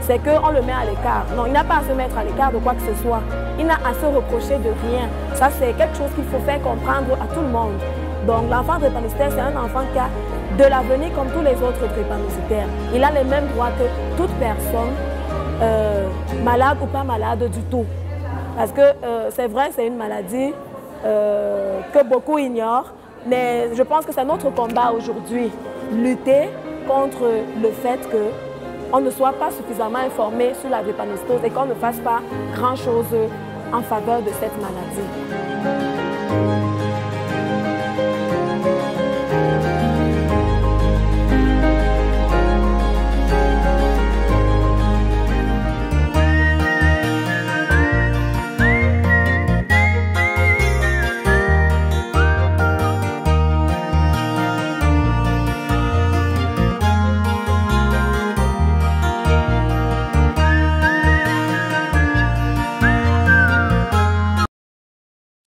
c'est qu'on le met à l'écart. Non, il n'a pas à se mettre à l'écart de quoi que ce soit. Il n'a à se reprocher de rien. Ça, c'est quelque chose qu'il faut faire comprendre à tout le monde. Donc, l'enfant drépanocytaire, c'est un enfant qui a de l'avenir comme tous les autres drépanocytaires. Il a les mêmes droits que toute personne, malade ou pas malade du tout. Parce que c'est vrai, c'est une maladie que beaucoup ignorent, mais je pense que c'est notre combat aujourd'hui. Lutter contre le fait que on ne soit pas suffisamment informé sur la drépanocytose et qu'on ne fasse pas grand-chose en faveur de cette maladie.